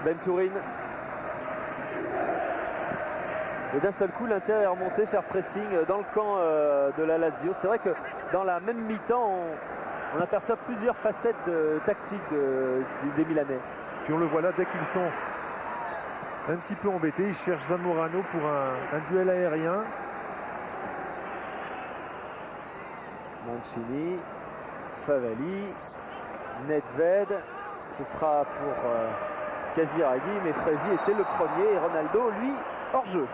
Venturin. Et d'un seul coup, l'Inter est remonté faire pressing dans le camp de la Lazio. C'est vrai que dans la même mi-temps, on aperçoit plusieurs facettes tactiques des Milanais. Puis on le voit là, dès qu'ils sont un petit peu embêtés, ils cherchent Zamorano pour un duel aérien. Mancini, Favalli, Nedved. Ce sera pour Casiraghi, mais Fresi était le premier et Ronaldo, lui, hors jeu.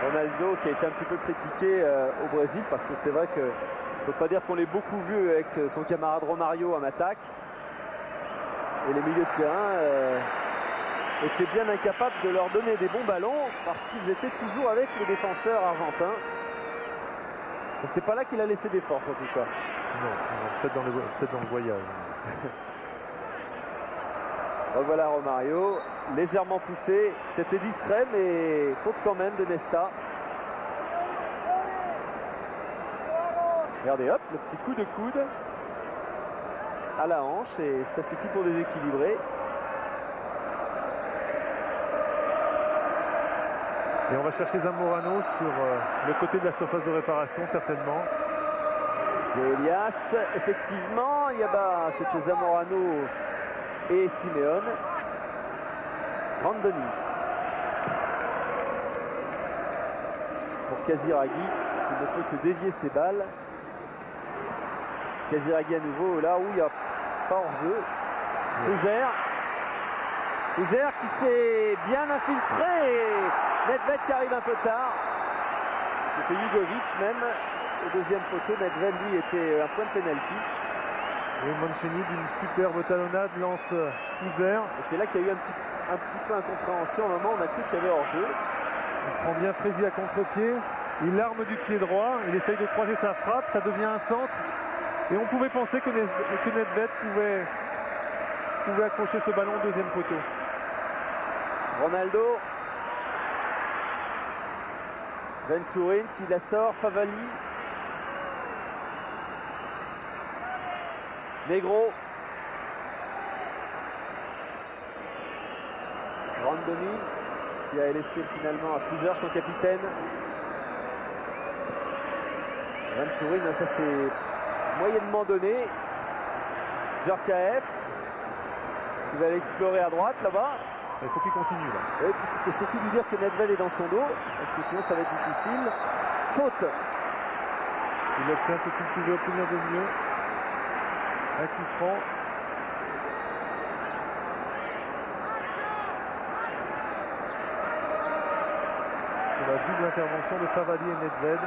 Ronaldo qui a été un petit peu critiqué au Brésil parce que c'est vrai que on ne peut pas dire qu'on l'ait beaucoup vu avec son camarade Romario en attaque. Et les milieux de terrain étaient bien incapables de leur donner des bons ballons parce qu'ils étaient toujours avec les défenseurs argentins. Et c'est pas là qu'il a laissé des forces en tout cas. Non, peut-être dans le voyage. Revoilà Romario, légèrement poussé. C'était discret mais faute quand même de Nesta. Regardez, hop, le petit coup de coude à la hanche et ça suffit pour déséquilibrer. Et on va chercher Zamorano sur le côté de la surface de réparation certainement. C'est Elias, effectivement, c'était Zamorano et Simeone. Randoni. Pour Casiraghi, qui ne peut que dévier ses balles. Casiraghi à nouveau, là où il n'y a pas hors-jeu. Uzer qui s'est bien infiltré. Et Nedved qui arrive un peu tard. C'était Jugovic même. Au deuxième poteau, Nedved lui était un point de pénalty. Et Mancini d'une superbe talonnade lance Uzer. Et c'est là qu'il y a eu un petit peu incompréhension. À un moment, on a cru qu'il y avait hors-jeu. Il prend bien Frézy à contre-pied. Il arme du pied droit. Il essaye de croiser sa frappe. Ça devient un centre. Et on pouvait penser que Nedved pouvait accrocher ce ballon au deuxième poteau. Ronaldo. Venturin qui la sort. Favali. Negro. Randoni qui a laissé finalement à Fuser son capitaine. Venturin, ça c'est moyennement donné. Djorkaeff qui va aller explorer à droite là-bas. Il faut qu'il continue là. Et puis il faut surtout lui dire que Nedved est dans son dos, parce que sinon ça va être difficile. Faute. Il obtient ce qu'il pouvait obtenir de mieux. Un coup franc. Sur la double intervention de Favali et Nedved.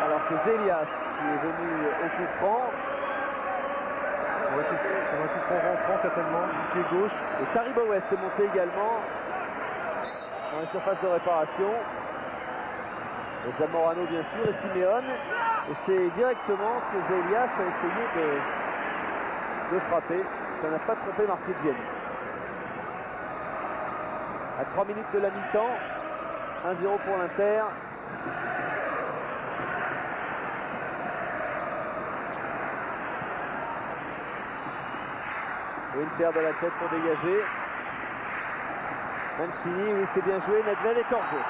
Alors c'est Elias qui est venu au coup franc. On va tout franc rentrant certainement, du pied gauche. Et Taribo West est monté également dans la surface de réparation. Et Zamorano bien sûr et Simeone. Et c'est directement que Elias a essayé de frapper. Ça n'a pas trompé Marchegiani. À 3 minutes de la mi-temps, 1-0 pour l'Inter. Winter de la tête pour dégager. Mancini, oui c'est bien joué, Nedved est hors jeu.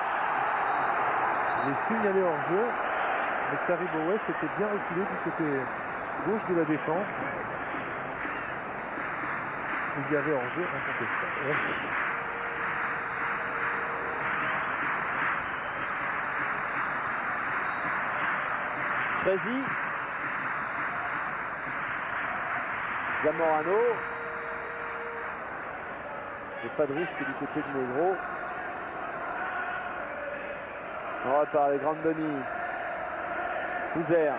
Il est signalé hors jeu, mais Taribo West était bien reculé du côté gauche de la défense. Il y avait hors jeu incontestable. Frézy. Zamorano. Et pas de risque du côté de Negro. On repart les grandes Denis. Uzer.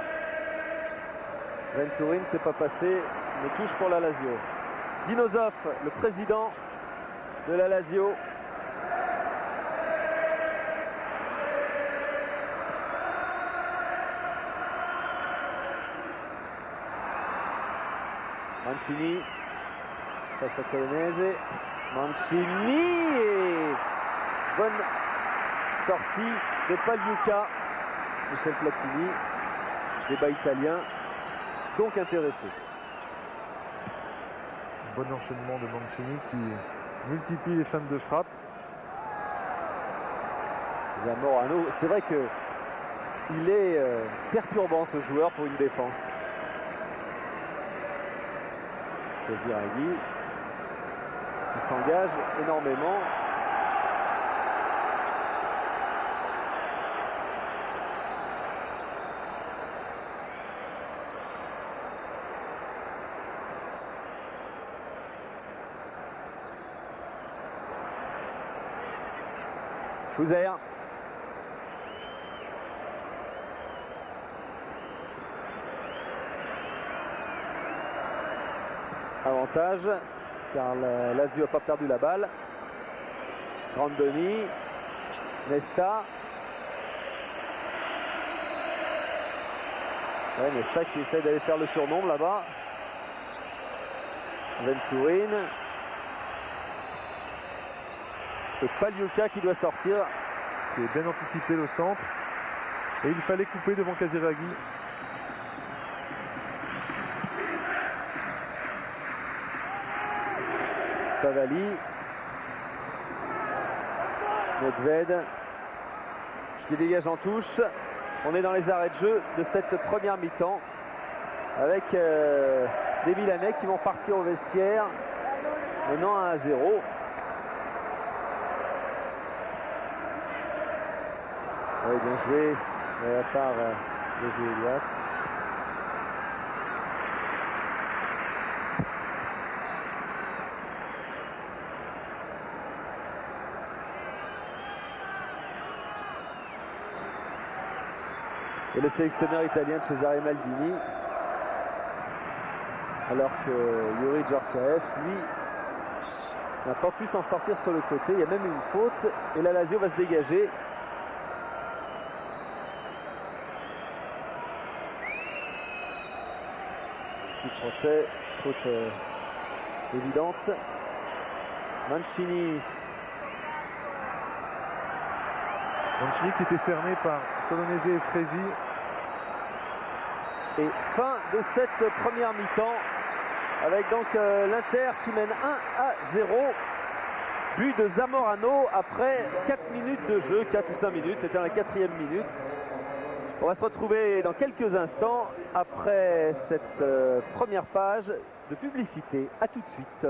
Venturin, c'est pas passé, mais touche pour la Lazio. Dino Zoff, le président de la Lazio. Mancini face à Colonese. Mancini et bonne sortie de Pagliuca. Michel Platini, débat italien, donc intéressé. Bon enchaînement de Mancini qui multiplie les feintes de frappe. Zamorano, c'est vrai que il est perturbant ce joueur pour une défense. Casiraghi qui s'engage énormément. Fuser. Avantage, car la Lazio n'a pas perdu la balle. Grandoni, Nesta. Ouais, Nesta qui essaie d'aller faire le surnombre là-bas. Venturin. Et Pagliuca qui doit sortir. Qui est bien anticipé le centre. Et il fallait couper devant Casiraghi. Favali. Nedved qui dégage en touche. On est dans les arrêts de jeu de cette première mi-temps avec des Milanais qui vont partir au vestiaire menant 1-0. Oui, bien joué de la part de Elias. Et le sélectionneur italien Cesare Maldini, alors que Yuri Djorkaeff, lui, n'a pas pu s'en sortir sur le côté. Il y a même une faute et la Lazio va se dégager. Petit procès, faute évidente. Mancini qui était cerné par Colonese et Fresi. Et fin de cette première mi-temps avec donc l'Inter qui mène 1-0. But de Zamorano après 4 minutes de jeu, 4 ou 5 minutes, c'était dans la 4e minute. On va se retrouver dans quelques instants après cette première page de publicité. A tout de suite.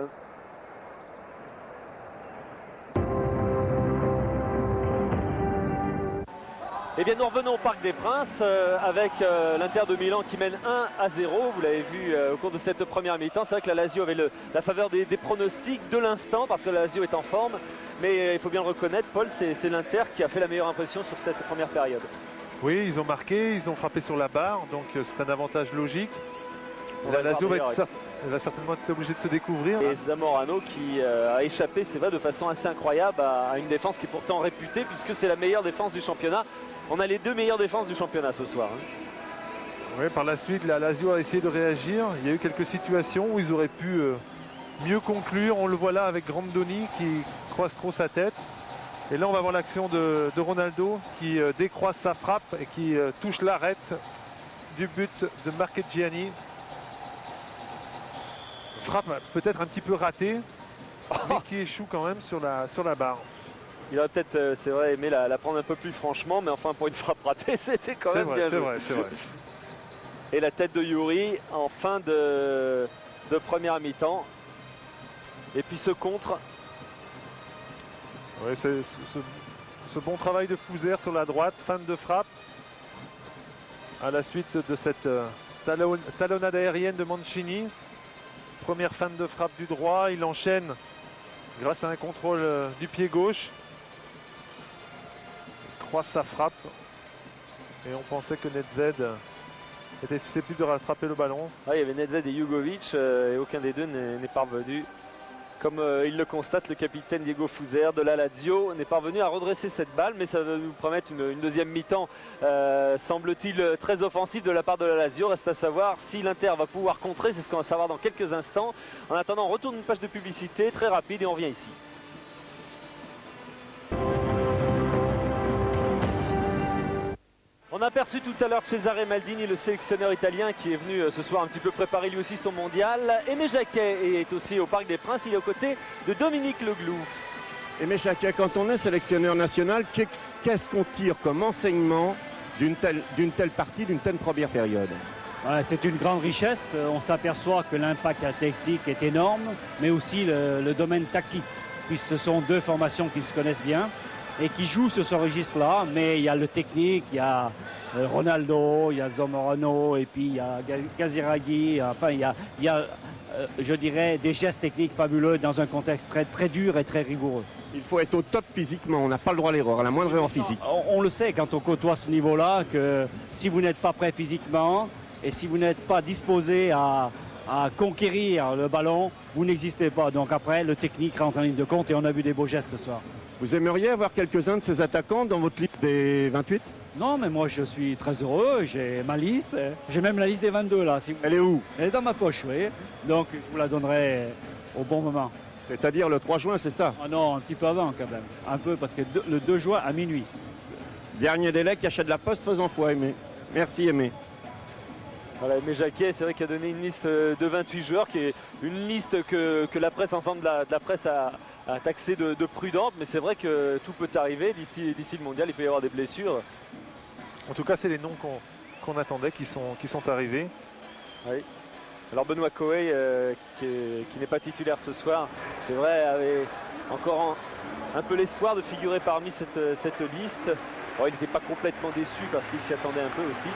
Eh bien, nous revenons au Parc des Princes avec l'Inter de Milan qui mène 1-0. Vous l'avez vu au cours de cette première mi-temps. C'est vrai que la Lazio avait la faveur des pronostics de l'instant parce que la Lazio est en forme. Mais il faut bien le reconnaître, Paul, c'est l'Inter qui a fait la meilleure impression sur cette première période. Oui, ils ont marqué, ils ont frappé sur la barre, donc c'est un avantage logique. La Lazio va certainement être obligée de se découvrir. Et Zamorano qui a échappé, c'est vrai, de façon assez incroyable à une défense qui est pourtant réputée puisque c'est la meilleure défense du championnat. On a les 2 meilleures défenses du championnat ce soir. Oui, par la suite, la Lazio a essayé de réagir. Il y a eu quelques situations où ils auraient pu mieux conclure. On le voit là avec Grandoni qui croise trop sa tête. Et là, on va voir l'action de Ronaldo qui décroise sa frappe et qui touche l'arête du but de Marchegiani. Frappe peut-être un petit peu ratée, mais qui échoue quand même sur la barre. Il aurait peut-être, c'est vrai, aimé la prendre un peu plus franchement, mais enfin pour une frappe ratée, c'était quand même bien joué. C'est vrai. Et la tête de Yuri en fin de première mi-temps. Et puis ce contre. Oui, ce bon travail de Fouzer sur la droite, fin de frappe. À la suite de cette talonnade aérienne de Mancini. Première fin de frappe du droit, il enchaîne grâce à un contrôle du pied gauche. Il croise sa frappe. Et on pensait que Nedved était susceptible de rattraper le ballon. Ah, il y avait Nedved et Jugovic et aucun des deux n'est parvenu. Comme il le constate, le capitaine Diego Fouzer de la Lazio n'est parvenu à redresser cette balle, mais ça va nous promettre une deuxième mi-temps, semble-t-il, très offensive de la part de la Lazio. Reste à savoir si l'Inter va pouvoir contrer, c'est ce qu'on va savoir dans quelques instants. En attendant, on retourne une page de publicité très rapide et on revient ici. On a aperçu tout à l'heure Cesare Maldini, le sélectionneur italien qui est venu ce soir un petit peu préparer lui aussi son mondial. Aimé Jacquet est aussi au Parc des Princes, il est aux côtés de Dominique Leglou. Aimé Jacquet, quand on est sélectionneur national, qu'est-ce qu'on tire comme enseignement d'une telle partie, d'une telle première période? Ouais, c'est une grande richesse, on s'aperçoit que l'impact technique est énorme, mais aussi le domaine tactique, puisque ce sont deux formations qui se connaissent bien et qui jouent sur ce registre-là, mais il y a le technique, il y a Ronaldo, il y a Zamorano, et puis il y a Casiraghi, enfin il y a je dirais, des gestes techniques fabuleux dans un contexte très, très dur et très rigoureux. Il faut être au top physiquement, on n'a pas le droit à l'erreur, à la moindre erreur physique. On le sait quand on côtoie ce niveau-là, que si vous n'êtes pas prêt physiquement, et si vous n'êtes pas disposé à conquérir le ballon, vous n'existez pas. Donc après, le technique rentre en ligne de compte et on a vu des beaux gestes ce soir. Vous aimeriez avoir quelques-uns de ces attaquants dans votre liste des 28? Non, mais moi je suis très heureux, j'ai ma liste, j'ai même la liste des 22 là. Elle est où? Elle est dans ma poche, oui. Donc je vous la donnerai au bon moment. C'est-à-dire le 3 juin, c'est ça? Ah non, un petit peu avant quand même. Un peu, parce que le 2 juin à minuit. Dernier délai, cachet de la poste faisant foi, Aimé. Merci, Aimé. Voilà, Aimé Jacquet, c'est vrai qu'il a donné une liste de 28 joueurs, qui est une liste que la presse, ensemble de la presse a taxé de prudente, mais c'est vrai que tout peut arriver. D'ici le mondial, il peut y avoir des blessures. En tout cas, c'est les noms qu'on attendait qui sont arrivés. Oui. Alors Benoît Coey, qui n'est pas titulaire ce soir, c'est vrai, avait encore un peu l'espoir de figurer parmi cette liste. Bon, il n'était pas complètement déçu parce qu'il s'y attendait un peu aussi.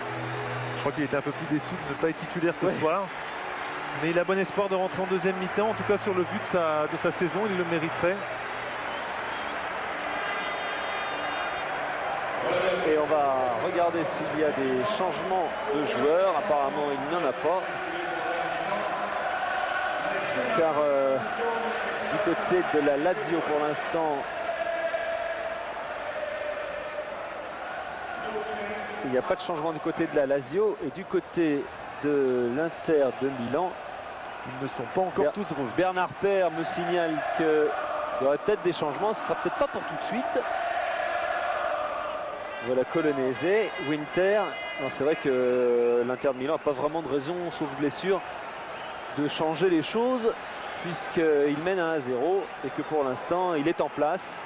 Je crois qu'il était un peu plus déçu de ne pas être titulaire ce soir. Mais il a bon espoir de rentrer en deuxième mi-temps. En tout cas, sur le but de sa saison, il le mériterait. Et on va regarder s'il y a des changements de joueurs. Apparemment, il n'y en a pas. Car du côté de la Lazio, pour l'instant, il n'y a pas de changement du côté de la Lazio. Et du côté de l'Inter de Milan, ils ne sont pas encore tous revenus. Bernard Père me signale qu'il y aurait peut-être des changements. Ce ne sera peut-être pas pour tout de suite. Voilà Colonese, Winter. C'est vrai que l'Inter de Milan n'a pas vraiment de raison, sauf blessure, de changer les choses, puisqu'il mène à 1-0 et que pour l'instant il est en place.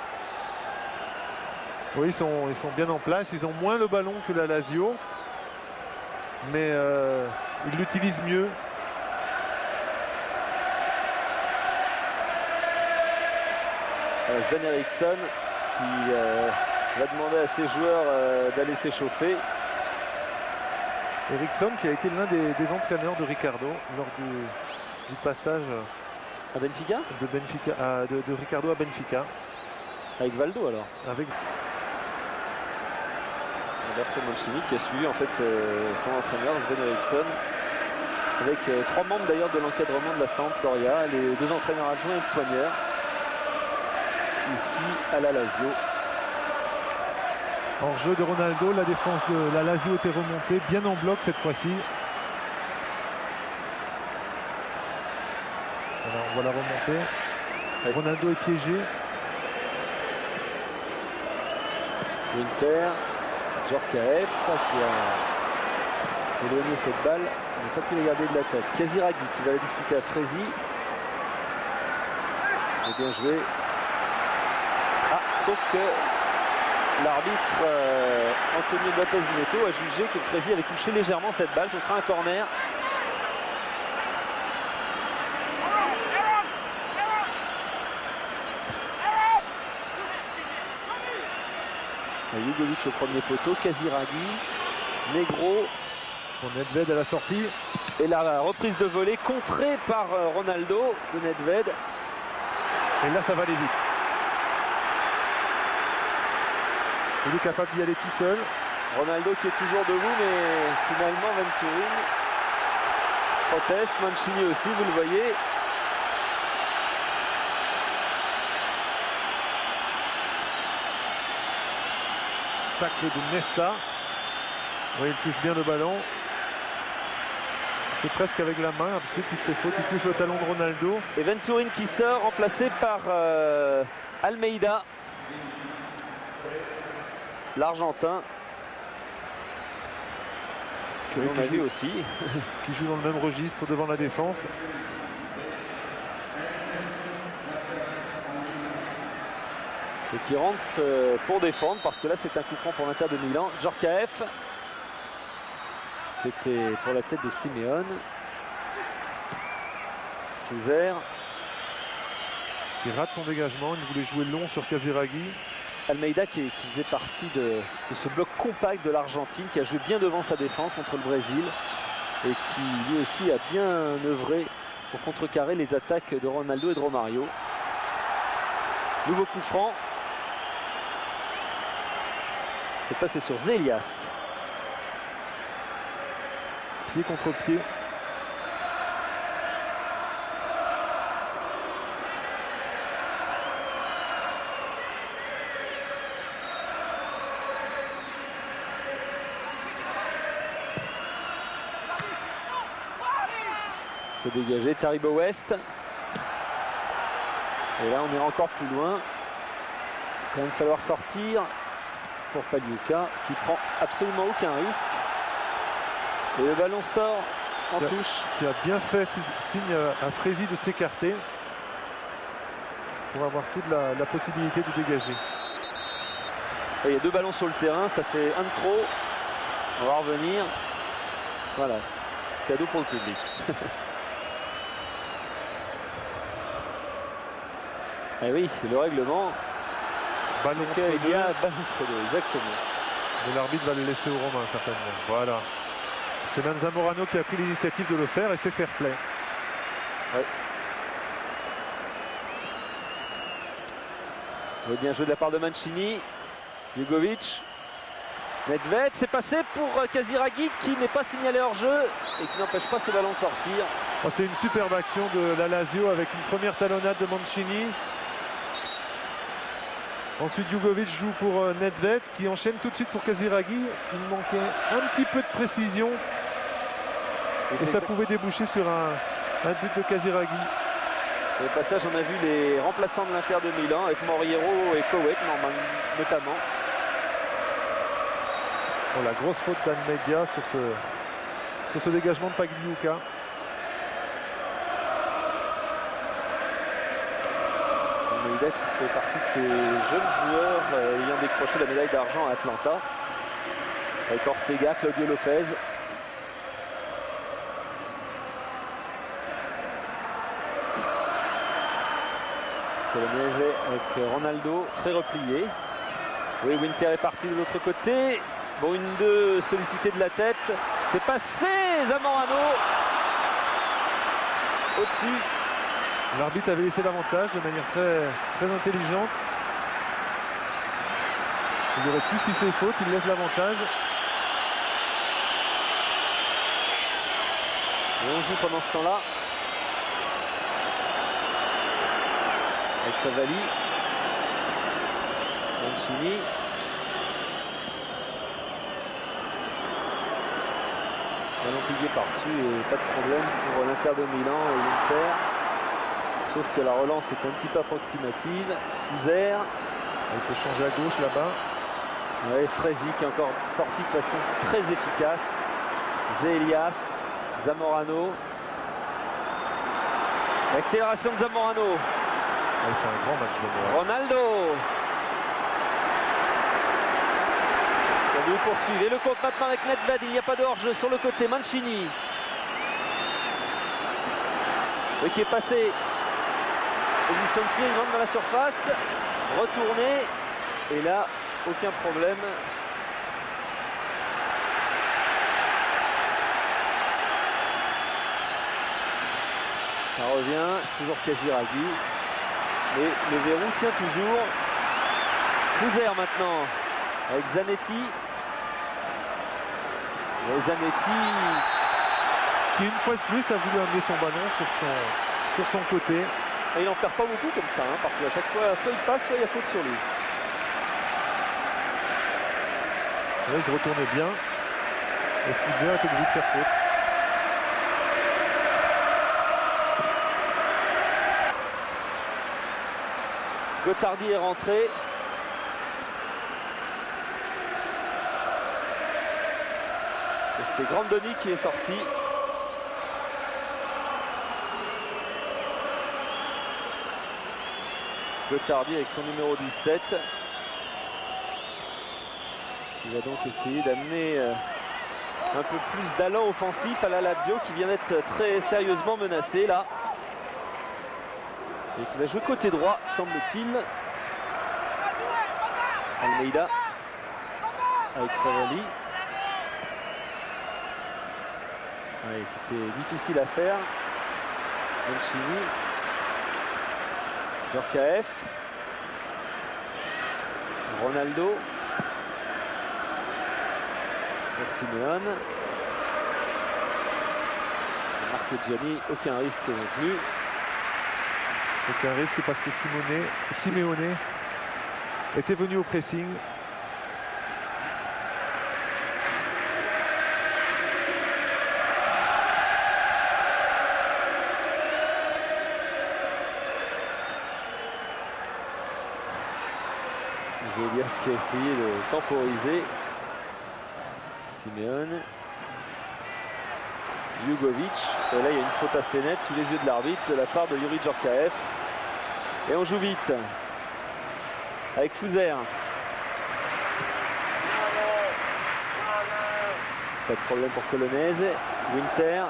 Oui, ils sont bien en place. Ils ont moins le ballon que la Lazio, mais ils l'utilisent mieux. Sven Eriksson qui va demander à ses joueurs d'aller s'échauffer. Eriksson qui a été l'un des entraîneurs de Ricardo lors du passage à Benfica de Ricardo à Benfica. Avec Valdo alors. Avec Roberto Mancini qui a suivi en fait son entraîneur Sven Eriksson. Avec 3 membres d'ailleurs de l'encadrement de la Sampdoria, les 2 entraîneurs adjoints et de soigneurs. Ici à la Lazio. En jeu de Ronaldo, la défense de la Lazio était remontée bien en bloc cette fois-ci. Voilà, on voit la remontée. Ouais. Ronaldo est piégé. Winter, Djorkaeff qui a éloigné cette balle. Il n'a pas pu la garder de la tête. Casiraghi qui va la disputer à Frézy. Et bien joué. Sauf que l'arbitre Antonio Lopez Neto a jugé que Frézy avait touché légèrement cette balle. Ce sera un corner. Jugovic au premier poteau, Casiraghi, Negro. Pour Nedved à la sortie. Et la reprise de volée contrée par Ronaldo de Nedved. Et là ça va aller vite. Il est capable d'y aller tout seul. Ronaldo qui est toujours debout, mais finalement Venturini proteste, Mancini aussi, vous le voyez. Tacle de Nesta. Oui, il touche bien le ballon. C'est presque avec la main, ensuite il fait faute, il touche le talon de Ronaldo. Et Venturini qui sort, remplacé par Almeida. L'Argentin, que l'on a vu aussi. Qui joue dans le même registre devant la défense. Et qui rentre pour défendre, parce que là c'est un coup franc pour l'Inter de Milan. Djorkaeff. C'était pour la tête de Simeone. Fouzer. Qui rate son dégagement, il voulait jouer long sur Casiraghi. Almeida qui faisait partie de ce bloc compact de l'Argentine, qui a joué bien devant sa défense contre le Brésil et qui lui aussi a bien œuvré pour contrecarrer les attaques de Ronaldo et de Romario. Nouveau coup franc. Cette fois c'est sur Zelias. Pied contre pied. C'est dégagé, Taribo West. Et là on est encore plus loin. Il va quand même falloir sortir pour Pagliuca qui prend absolument aucun risque. Et le ballon sort en touche. Qui a bien fait signe à Frézy de s'écarter. pour avoir toute la possibilité de dégager. Il y a 2 ballons sur le terrain, ça fait un de trop. On va revenir. Voilà, cadeau pour le public. Eh oui, c'est le règlement. Ballon C'est entre qu'il y a deux. ballon entre deux, exactement. Mais l'arbitre va le laisser aux Romains certainement. Voilà. C'est même Zamorano qui a pris l'initiative de le faire et c'est fair play. Ouais. Oui, bien joué de la part de Mancini. Jugovic. Nedved, c'est passé pour Casiraghi qui n'est pas signalé hors jeu et qui n'empêche pas ce ballon de sortir. Oh, c'est une superbe action de la Lazio avec une première talonnade de Mancini. Ensuite Jugovic joue pour Nedved qui enchaîne tout de suite pour Casiraghi. Il manquait un petit peu de précision et ça pouvait déboucher sur un but de Casiraghi. Au passage, on a vu les remplaçants de l'Inter de Milan avec Moriero et Kowet notamment. Oh, la grosse faute d'Almeida sur ce dégagement de Pagliuca. Almeida qui fait partie de ces jeunes joueurs ayant décroché la médaille d'argent à Atlanta. Avec Ortega, Claudio Lopez. Bolognese avec Ronaldo, très replié. Oui, Winter est parti de l'autre côté. Bon, une 2 sollicitée de la tête. C'est passé, Zamorano. Au-dessus. L'arbitre avait laissé l'avantage de manière très intelligente. Il aurait pu siffler faute, il laisse l'avantage. Et on joue pendant ce temps-là. Avec Favali. Mancini. Ballon plié par-dessus et pas de problème pour l'Inter de Milan et l'Inter. Sauf que la relance est un petit peu approximative. Fuser. Il peut changer à gauche là-bas. Ouais, Fresi qui est encore sorti de façon très efficace. Zelias, Zamorano. L'accélération de Zamorano. Il fait un grand match de Ronaldo. Vous poursuivez le compte maintenant avec Nedved. Il n'y a pas de hors-jeu sur le côté. Mancini. Et qui est passé. Position de tir, il rentre dans la surface. Retourné. Et là, aucun problème. Ça revient. Toujours Casiraghi. Et le verrou tient toujours. Fuser maintenant. Avec Zanetti. Et Zanetti qui une fois de plus a voulu amener son ballon sur son côté. Et il n'en perd pas beaucoup comme ça, parce qu'à chaque fois, soit il passe, soit il y a faute sur lui. Là, il se retournait bien. Et Fuser est obligé de faire faute. Gottardi est rentré. C'est Grandoni qui est sorti. Gottardi avec son numéro 17. Il va donc essayer d'amener un peu plus d'allant offensif à la Lazio qui vient d'être très sérieusement menacée là. Et qui va jouer côté droit, semble-t-il. Almeida avec Favali. Oui, c'était difficile à faire. Mancini. Djorkaeff. Ronaldo. Pour Simeone. Marchegiani, aucun risque non plus. Aucun risque parce que Simeone était venu au pressing. Zelias qui a essayé de temporiser. Simeone. Jugovic. Et là, il y a une faute assez nette sous les yeux de l'arbitre de la part de Yuri Djorkaeff. Et on joue vite. Avec Fouzère. Pas de problème pour Colonese. Winter.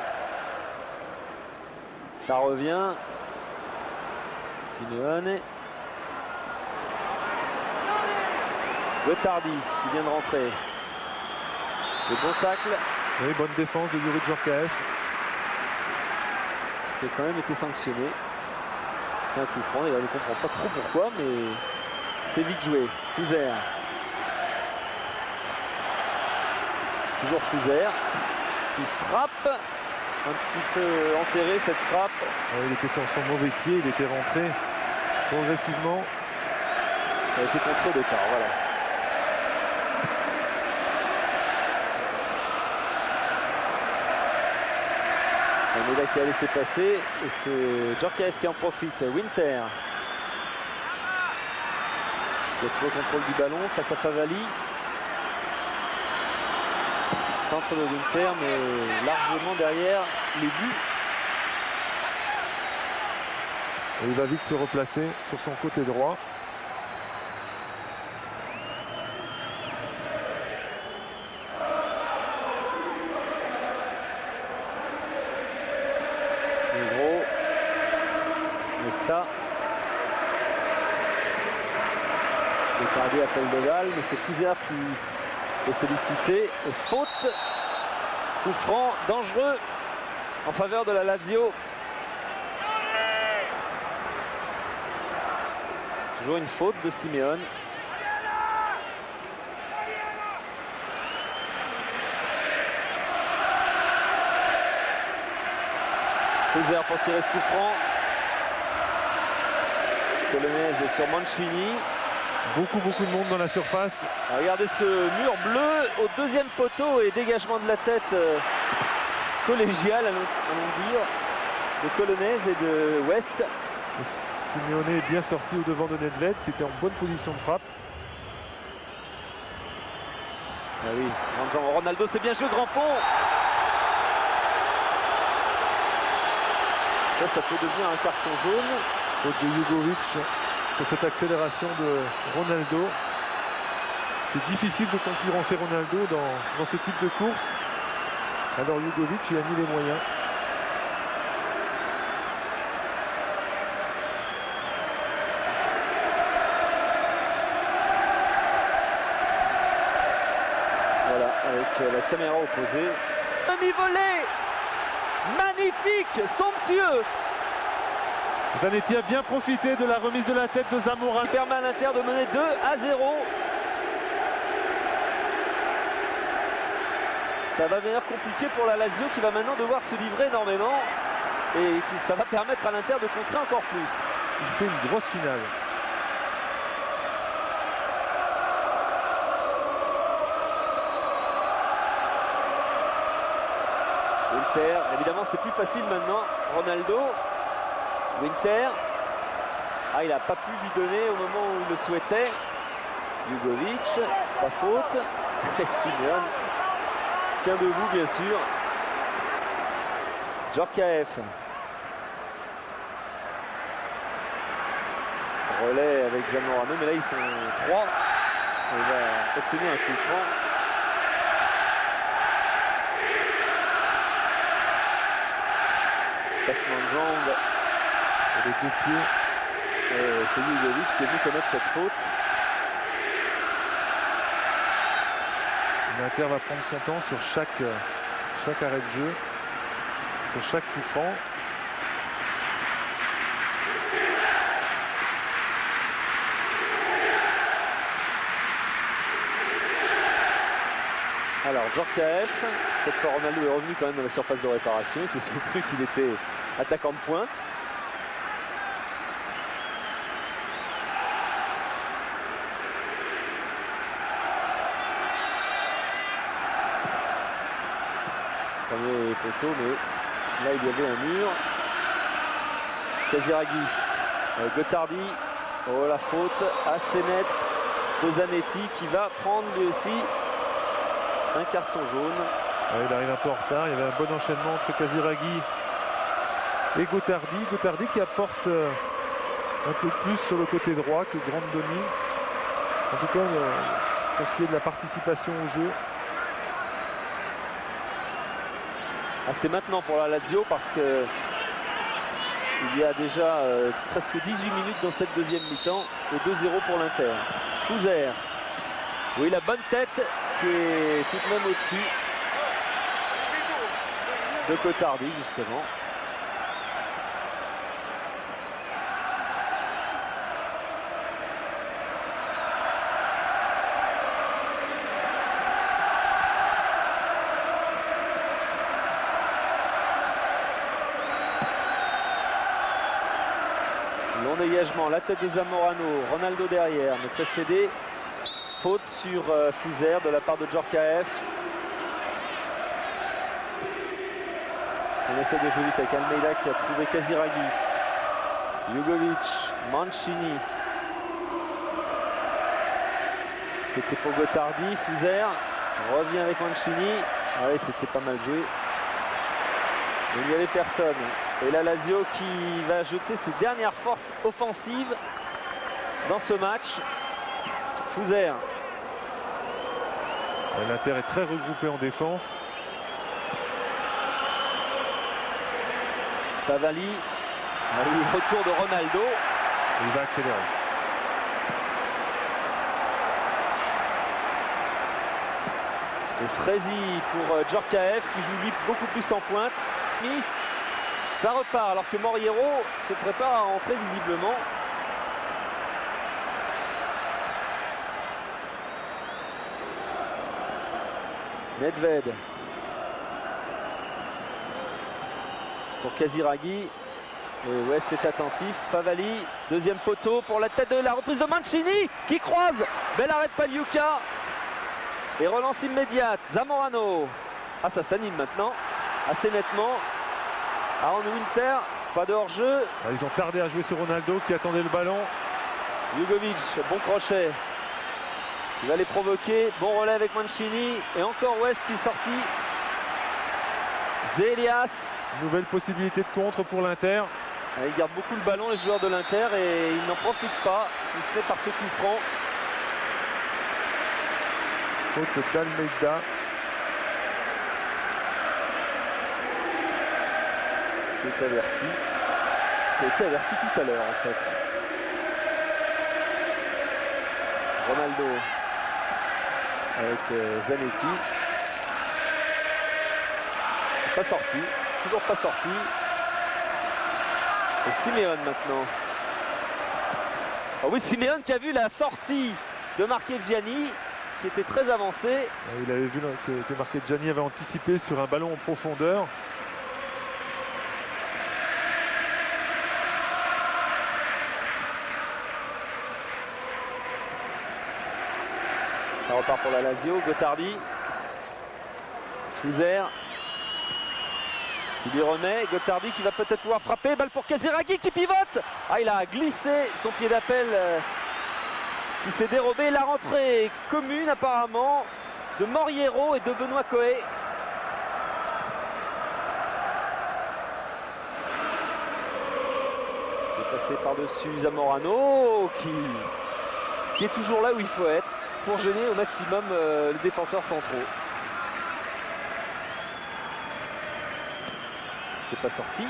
Ça revient. Simeone. Gotardi qui vient de rentrer. Le bon tacle. Oui, bonne défense de Yuri Djorkaeff. Qui a quand même été sanctionné. C'est un coup franc, et on ne comprend pas trop pourquoi, mais c'est vite joué. Fouzère. Toujours Fouzère qui frappe. Un petit peu enterré cette frappe. Il était sur son mauvais pied, il était rentré progressivement. Ça a été contre au départ, voilà. Almeida qui a laissé passer et c'est Djorkaeff qui en profite. Winter qui a toujours le contrôle du ballon face à Favali. Centre de Winter mais largement derrière les buts. Et il va vite se replacer sur son côté droit. Negro, Nesta. Gotardi appelle de balle, mais c'est Fouzère qui est sollicité. Et faute, coup franc dangereux en faveur de la Lazio. Toujours une faute de Simeone. Fouzère pour tirer ce coup franc. Colonese est sur Mancini. Beaucoup de monde dans la surface. Regardez ce mur bleu au deuxième poteau et dégagement de la tête collégial, allons dire, de Colonese et de West. Simeone est bien sorti au devant de Nedved qui était en bonne position de frappe. Ah oui, Ronaldo c'est bien joué, grand pont. Ça peut devenir un carton jaune. Faute de Jugovic sur cette accélération de Ronaldo. C'est difficile de concurrencer Ronaldo dans ce type de course. Alors Jugovic il a mis les moyens. Voilà, avec la caméra opposée. Demi-volée magnifique, somptueux. Zanetti a bien profité de la remise de la tête de Zamora. Il permet à l'Inter de mener 2-0. Ça va devenir compliqué pour la Lazio qui va maintenant devoir se livrer énormément. Et ça va permettre à l'Inter de contrer encore plus. Il fait une grosse finale. Winter, évidemment c'est plus facile maintenant. Ronaldo, Winter. Ah, il n'a pas pu lui donner au moment où il le souhaitait. Jugovic, pas faute. Et Simeone tient debout bien sûr. Djorkaeff. Relais avec Zamorano, mais là ils sont 3. Il va obtenir un coup franc. Passement de jambe. Les deux pieds. C'est Jugovic qui est venu commettre cette faute. L'Inter va prendre son temps sur chaque arrêt de jeu, sur chaque coup franc. Alors Djorkaeff, cette fois Ronaldo est revenu quand même dans la surface de réparation. Il s'est souvenu qu'il était attaquant de pointe. Premier poteau, mais là il y avait un mur. Casiraghi, Gotardi, oh la faute assez nette de Zanetti qui va prendre lui aussi un carton jaune. Il arrive un peu en retard, il y avait un bon enchaînement entre Casiraghi et Gotardi. Gotardi qui apporte un peu plus sur le côté droit que Grandoni. En tout cas, pour ce qui est de la participation au jeu. Ah, c'est maintenant pour la Lazio parce que il y a déjà presque 18 minutes dans cette deuxième mi-temps et 2-0 pour l'Inter. Fouzer. Oui, la bonne tête qui est tout de même au-dessus de Gotardi justement. Long dégagement, la tête de Zamorano, Ronaldo derrière, mais précédé. Faute sur Fouzer de la part de Djorkaeff. On essaie de jouer vite avec Almeida qui a trouvé Casiraghi. Jugovic, Mancini. C'était pour Gotardi, Fouzer revient avec Mancini. Ah oui, c'était pas mal joué. Mais il n'y avait personne. Et la Lazio qui va jeter ses dernières forces offensives dans ce match. Fouzer. L'Inter est très regroupé en défense. Favali. Retour de Ronaldo. Il va accélérer. Et Fresi pour Djorkaeff qui joue lui beaucoup plus en pointe. Smith, ça repart alors que Moriero se prépare à entrer visiblement. Nedved pour Casiraghi. Et West est attentif. Favali, deuxième poteau pour la tête de la reprise de Mancini qui croise. Bel arrêt de Pagliuca. Et relance immédiate. Zamorano. Ah, ça s'anime maintenant assez nettement. Aaron Winter, pas de hors-jeu. Ils ont tardé à jouer sur Ronaldo qui attendait le ballon. Jugovic, bon crochet. Il va les provoquer. Bon relais avec Mancini. Et encore West qui est sorti. Zelias. Nouvelle possibilité de contre pour l'Inter. Il garde beaucoup le ballon, les joueurs de l'Inter, et ils n'en profitent pas, si ce n'est par ce coup franc. Faute d'Almeida. Qui est averti. Qui a été averti tout à l'heure en fait. Ronaldo avec Zanetti. C'est pas sorti. Toujours pas sorti. Et Simeone maintenant. Oh oui, Simeone qui a vu la sortie de Marchegiani qui était très avancé. Il avait vu que Marchegiani avait anticipé sur un ballon en profondeur. Ça repart pour la Lazio. Gotardi. Fouzer. Il lui remet. Gotardi qui va peut-être pouvoir frapper. Balle pour Casiraghi qui pivote. Ah, il a glissé son pied d'appel qui s'est dérobé. La rentrée commune apparemment de Moriero et de Benoît Coé. C'est passé par-dessus Zamorano qui est toujours là où il faut être pour gêner au maximum les défenseurs centraux. C'est pas sorti.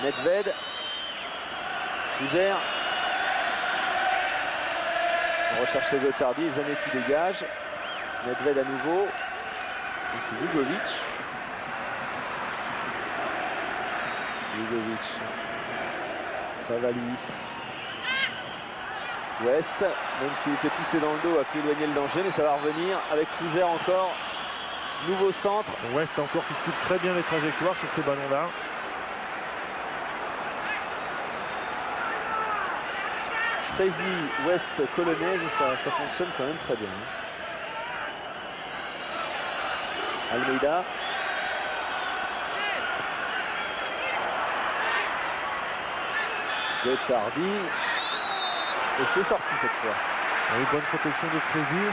Nedved. Fouzer. On recherche Gotardi. Zanetti dégage. Nedved à nouveau. Et c'est Jugovic. Jugovic. Favali. West, même s'il était poussé dans le dos, a pu éloigner le danger, mais ça va revenir avec Fouzer encore. Nouveau centre. West encore qui coupe très bien les trajectoires sur ces ballons-là. Fresi, West, Colonnaise, ça fonctionne quand même très bien. Almeida. Gotardi. Et c'est sorti cette fois. Oui, bonne protection de Fresi.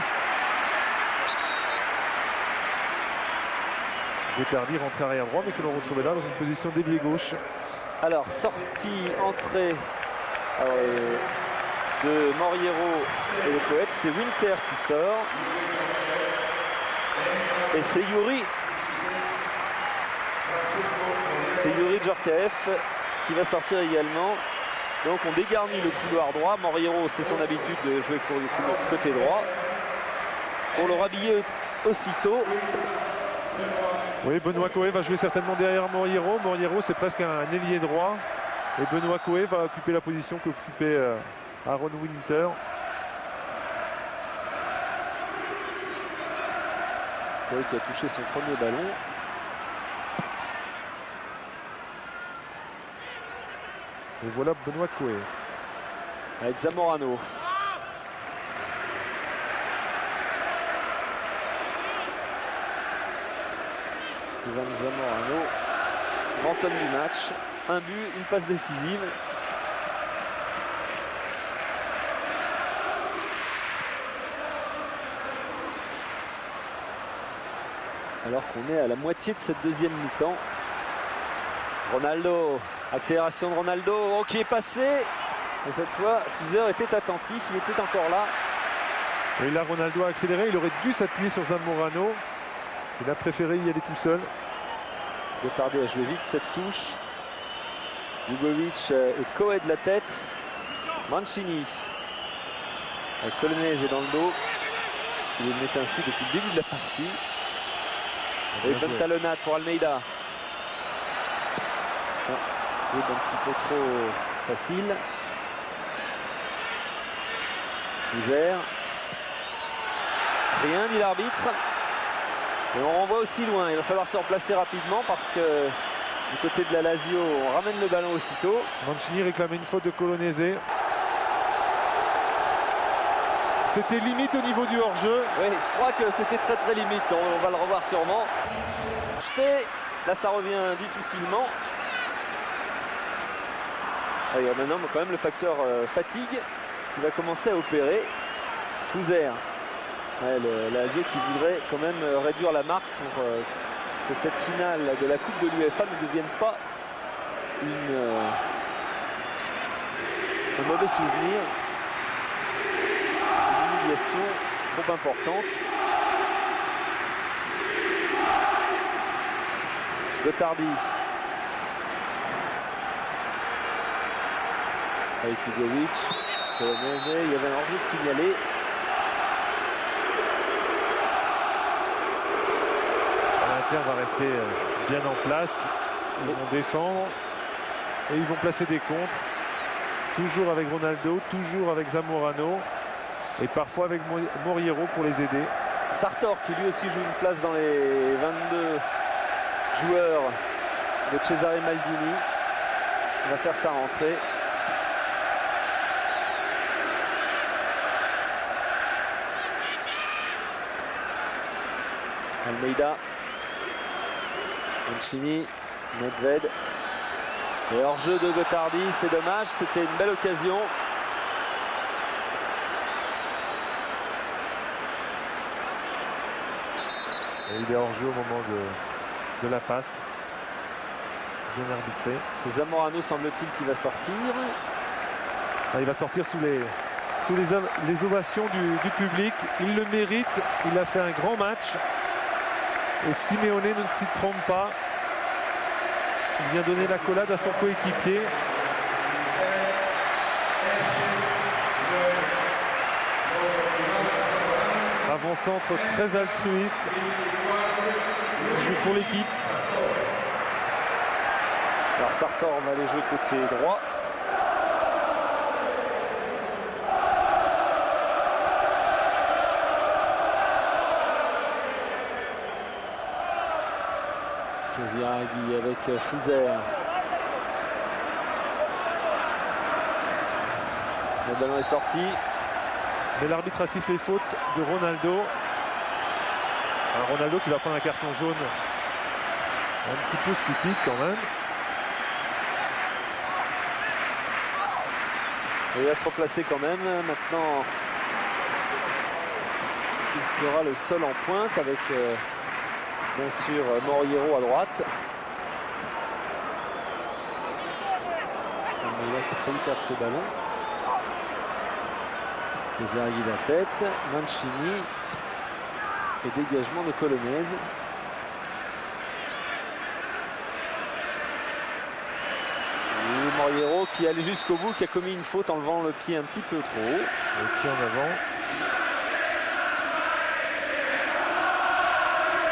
Gotardi rentré arrière droit mais que l'on retrouvait là dans une position d'ailier gauche. Alors sortie, entrée de Moriero et le poète. C'est Winter qui sort. Et c'est Yuri Djorkaeff qui va sortir également. Donc on dégarnit le couloir droit. Moriero, c'est son habitude de jouer côté droit. Pour le rhabiller aussitôt. Oui, Benoît Coé va jouer certainement derrière Moriero. Moriero, c'est presque un ailier droit. Et Benoît Coé va occuper la position qu'occupait Aaron Winter. Coé qui a touché son premier ballon. Et voilà Benoît Coé. Avec Zamorano. Ivan Zamorano, grand homme du match, un but, une passe décisive. Alors qu'on est à la moitié de cette deuxième mi-temps. Ronaldo, accélération de Ronaldo, qui est passé. Et cette fois, Fuser était attentif, il était encore là. Et là, Ronaldo a accéléré, il aurait dû s'appuyer sur Zamorano. Il a préféré y aller tout seul. Gotardi a joué vite cette touche. Jugovic est Coé de la tête. Mancini. Avec Colonese dans le dos. Il est ainsi depuis le début de la partie. Et bonne talonnade pour Almeida. Un petit peu trop facile. Fuser. Rien, dit l'arbitre. Et on renvoie aussi loin. Il va falloir se replacer rapidement parce que du côté de la Lazio, on ramène le ballon aussitôt. Mancini réclamait une faute de Colonese. C'était limite au niveau du hors-jeu. Oui, je crois que c'était très limite. On va le revoir sûrement. Jeté. Là, ça revient difficilement. Il y a maintenant quand même le facteur fatigue qui va commencer à opérer. Fuser. La Lazio qui voudrait quand même réduire la marque pour que cette finale de la Coupe de l'UEFA ne devienne pas un mauvais souvenir, une humiliation trop importante. Gotardi avec Jugovic, il y avait un hors-jeu de signalé. L'Inter va rester bien en place. Ils vont défendre et ils vont placer des contres. Toujours avec Ronaldo, toujours avec Zamorano et parfois avec Moriero pour les aider. Sartor qui lui aussi joue une place dans les 22 joueurs de Cesare Maldini. Il va faire sa rentrée. Almeida. Mancini, Nedved. Et hors-jeu de Gotardi, c'est dommage, c'était une belle occasion. Et il est hors-jeu au moment de la passe. Bien arbitré. C'est Zamorano, semble-t-il, qui va sortir. Il va sortir sous les ovations du public. Il le mérite, il a fait un grand match. Et Simeone ne s'y trompe pas. Il vient donner l'accolade à son coéquipier. Avant-centre très altruiste. Il joue pour l'équipe. Alors Sartor va aller jouer côté droit. Casiraghi avec Fuser. Le ballon est sorti. Mais l'arbitre a sifflé faute de Ronaldo. Un Ronaldo qui va prendre un carton jaune un petit peu stupide quand même. Et il va se replacer quand même. Maintenant, il sera le seul en pointe avec bien sûr Moriero à droite. Il a failli perdre ce ballon. Casiraghi la tête, Mancini et dégagement de Colonese. Et Moriero qui allait jusqu'au bout, qui a commis une faute en levant le pied un petit peu trop haut. Le pied en avant.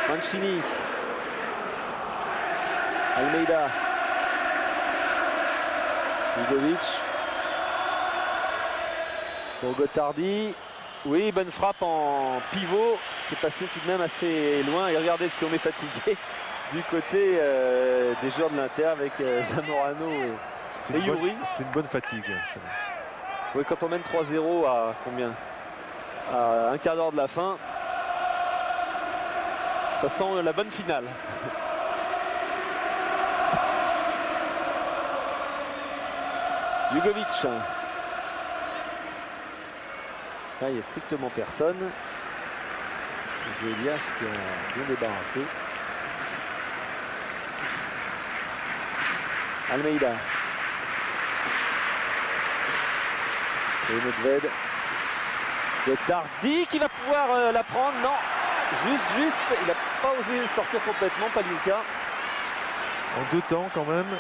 Mancini. Almeida. Ludovic. Pour Gottardi. Oui, bonne frappe en pivot qui est passé tout de même assez loin. Et regardez si on est fatigué du côté des joueurs de l'Inter avec Zamorano et Youri. C'est une bonne fatigue. Oui, quand on mène 3-0 à combien? À un quart d'heure de la fin, ça sent la bonne finale. Jugovic. Là, il n'y a strictement personne. Zelias qui a bien débarrassé. Almeida. Et Nedved. Gottardi qui va pouvoir la prendre. Non, juste. Il n'a pas osé sortir complètement, Pagliuca. En 2 temps quand même.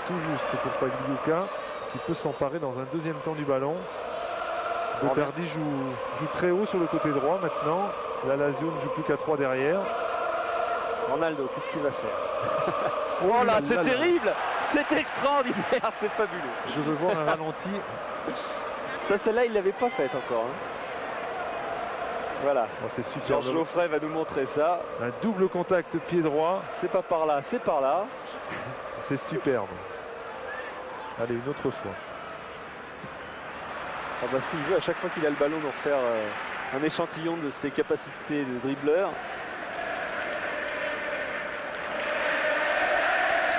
Tout juste pour Pagliuca qui peut s'emparer dans un 2e temps du ballon. Gottardi joue très haut sur le côté droit maintenant. La Lazio ne joue plus qu'à 3 derrière. Ronaldo, qu'est-ce qu'il va faire? Oh là, c'est terrible! C'est extraordinaire, c'est fabuleux. Je veux voir un ralenti. Ça, celle-là, il ne l'avait pas faite encore. Hein. Voilà. Oh, c'est super. Georges Geoffrey va nous montrer ça. Un double contact pied droit. C'est pas par là, c'est par là. C'est superbe. Allez, une autre fois. Ah bah, s'il veut, à chaque fois qu'il a le ballon, nous refaire un échantillon de ses capacités de dribbleur.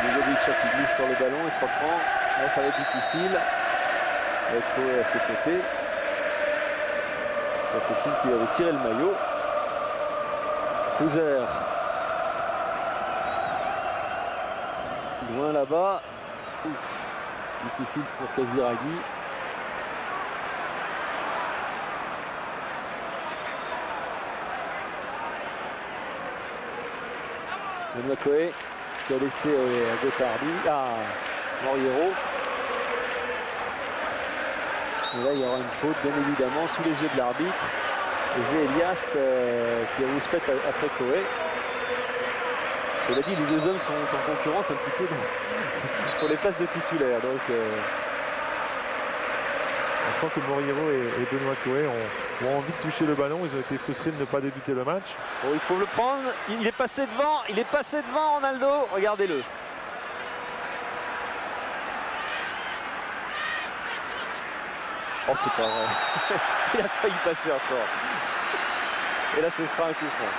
Ludovic qui glisse sur le ballon, il se reprend. Là, ça va être difficile. Avec Koé à ses côtés. C'est possible qu'il avait tiré le maillot. Fouzer. Loin là-bas. Difficile pour Casiraghi. Benoît Koé qui a laissé à Gottardi, à Moriero. Et là, il y aura une faute, bien évidemment, sous les yeux de l'arbitre. Et Zelias qui rouspète après Koé. Cela dit, les 2 hommes sont en concurrence un petit peu pour les places de titulaires. Donc, on sent que Moriero et Benoît Koé ont envie de toucher le ballon. Ils ont été frustrés de ne pas débuter le match. Bon, il faut le prendre. Il est passé devant, Ronaldo. Regardez-le. Oh, c'est pas vrai. Il a failli passer encore. Et là, ce sera un coup franc.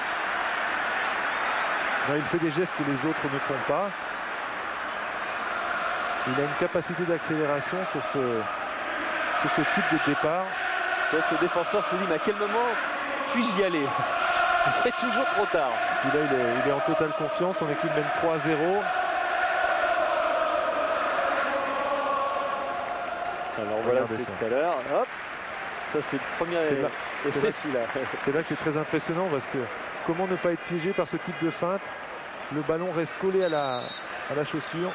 Non, il fait des gestes que les autres ne font pas. Il a une capacité d'accélération sur ce type de départ. C'est vrai que le défenseur se dit, mais à quel moment puis-je y aller? C'est toujours trop tard. Et là, il est en totale confiance. Son équipe mène 3-0. Alors voilà, c'est tout à l'heure. Hop. Ça, c'est le premier. C'est celui-là. C'est là que c'est très impressionnant parce que comment ne pas être piégé par ce type de feinte? Le ballon reste collé à la chaussure.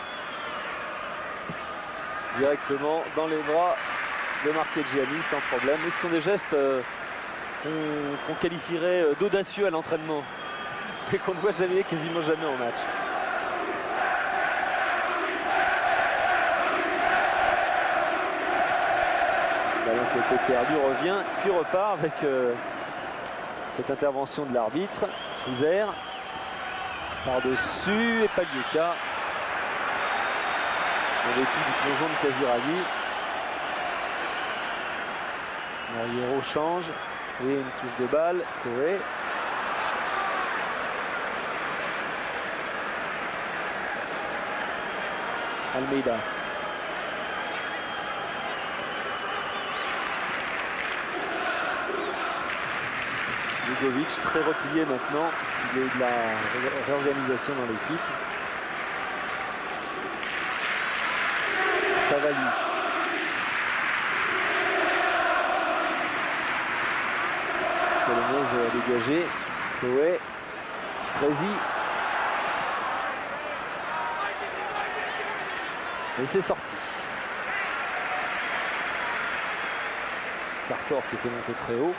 Directement dans les bras de Marchegiani sans problème. Mais ce sont des gestes qu'on qualifierait d'audacieux à l'entraînement et qu'on ne voit jamais, quasiment jamais en match. Le ballon qui a été perdu revient puis repart avec cette intervention de l'arbitre. Fouzer par-dessus et Pagliuca. En dépit du plongeon de Casiraghi. Moriero change et une touche de balle. Koé. Almeida. Jugovic très replié maintenant. Il y a eu de la réorganisation dans l'équipe. Bolognese a dégagé. Coé, Frézy. Et c'est sorti. Sartor qui était monté très haut.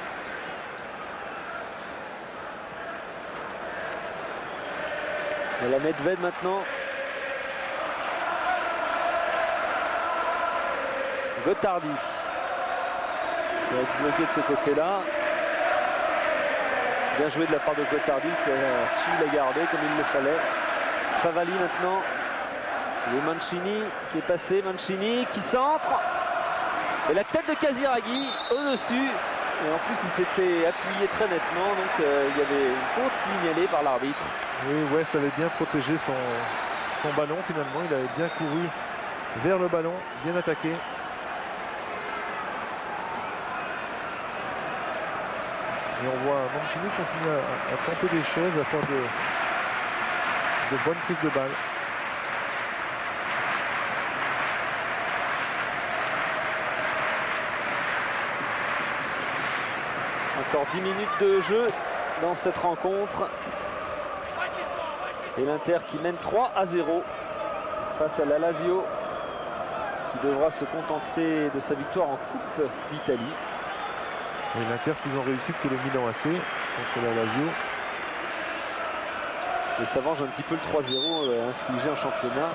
Et la Nedved maintenant. Gottardi. Ça va être bloqué de ce côté-là. Bien joué de la part de Gottardi qui a su la garder comme il le fallait. Favali maintenant. Et Mancini qui est passé. Mancini qui centre. Et la tête de Casiraghi au-dessus. Et en plus il s'était appuyé très nettement. Donc il y avait une faute signalée par l'arbitre. Oui, West avait bien protégé son ballon finalement. Il avait bien couru vers le ballon, bien attaqué. Et on voit Mancini continuer à tenter des choses, à faire de bonnes prises de balle. Encore 10 minutes de jeu dans cette rencontre. Et l'Inter qui mène 3-0 face à la Lazio, qui devra se contenter de sa victoire en Coupe d'Italie. Et l'Inter plus en réussite que le Milan AC contre la Lazio. Et ça venge un petit peu le 3-0 infligé en championnat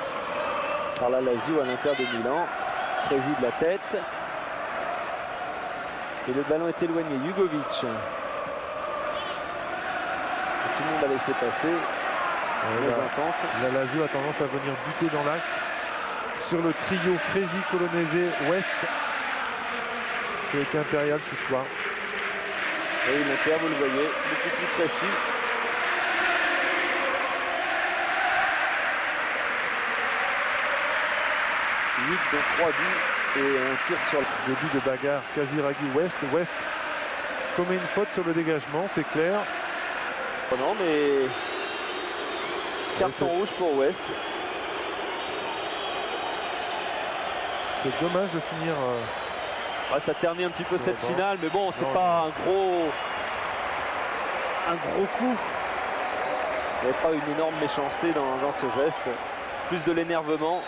par la Lazio à l'Inter de Milan. Frézy de la tête. Et le ballon est éloigné. Jugovic. Tout le monde a laissé passer. La Lazio a tendance à venir buter dans l'axe sur le trio Frézy, Colonese, West qui a été impérial ce soir. Et l'Inter, vous le voyez, beaucoup plus précis. De 3 buts et un tir sur le début de bagarre. Casiraghi West. West commet une faute sur le dégagement, c'est clair. Oh non, mais carton rouge pour West. C'est dommage de finir. Ça ternit un petit peu cette finale, mais bon, c'est pas un gros coup. Il n'y avait pas une énorme méchanceté dans ce geste, plus de l'énervement.